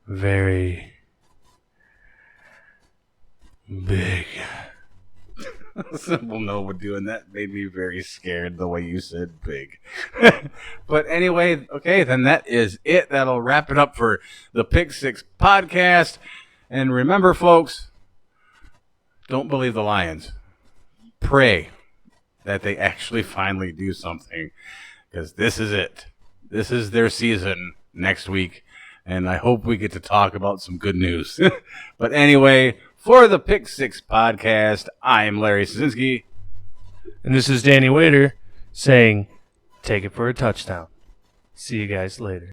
very big. Simple no with doing that made me very scared the way you said big. But anyway, okay, then that is it. That'll wrap it up for the Pick Six podcast. And remember, folks, don't believe the Lions. Pray that they actually finally do something, because this is it. This is their season next week, and I hope we get to talk about some good news. But anyway, for the Pick Six podcast, I'm Larry Szynski. And this is Danny Waiter saying, take it for a touchdown. See you guys later.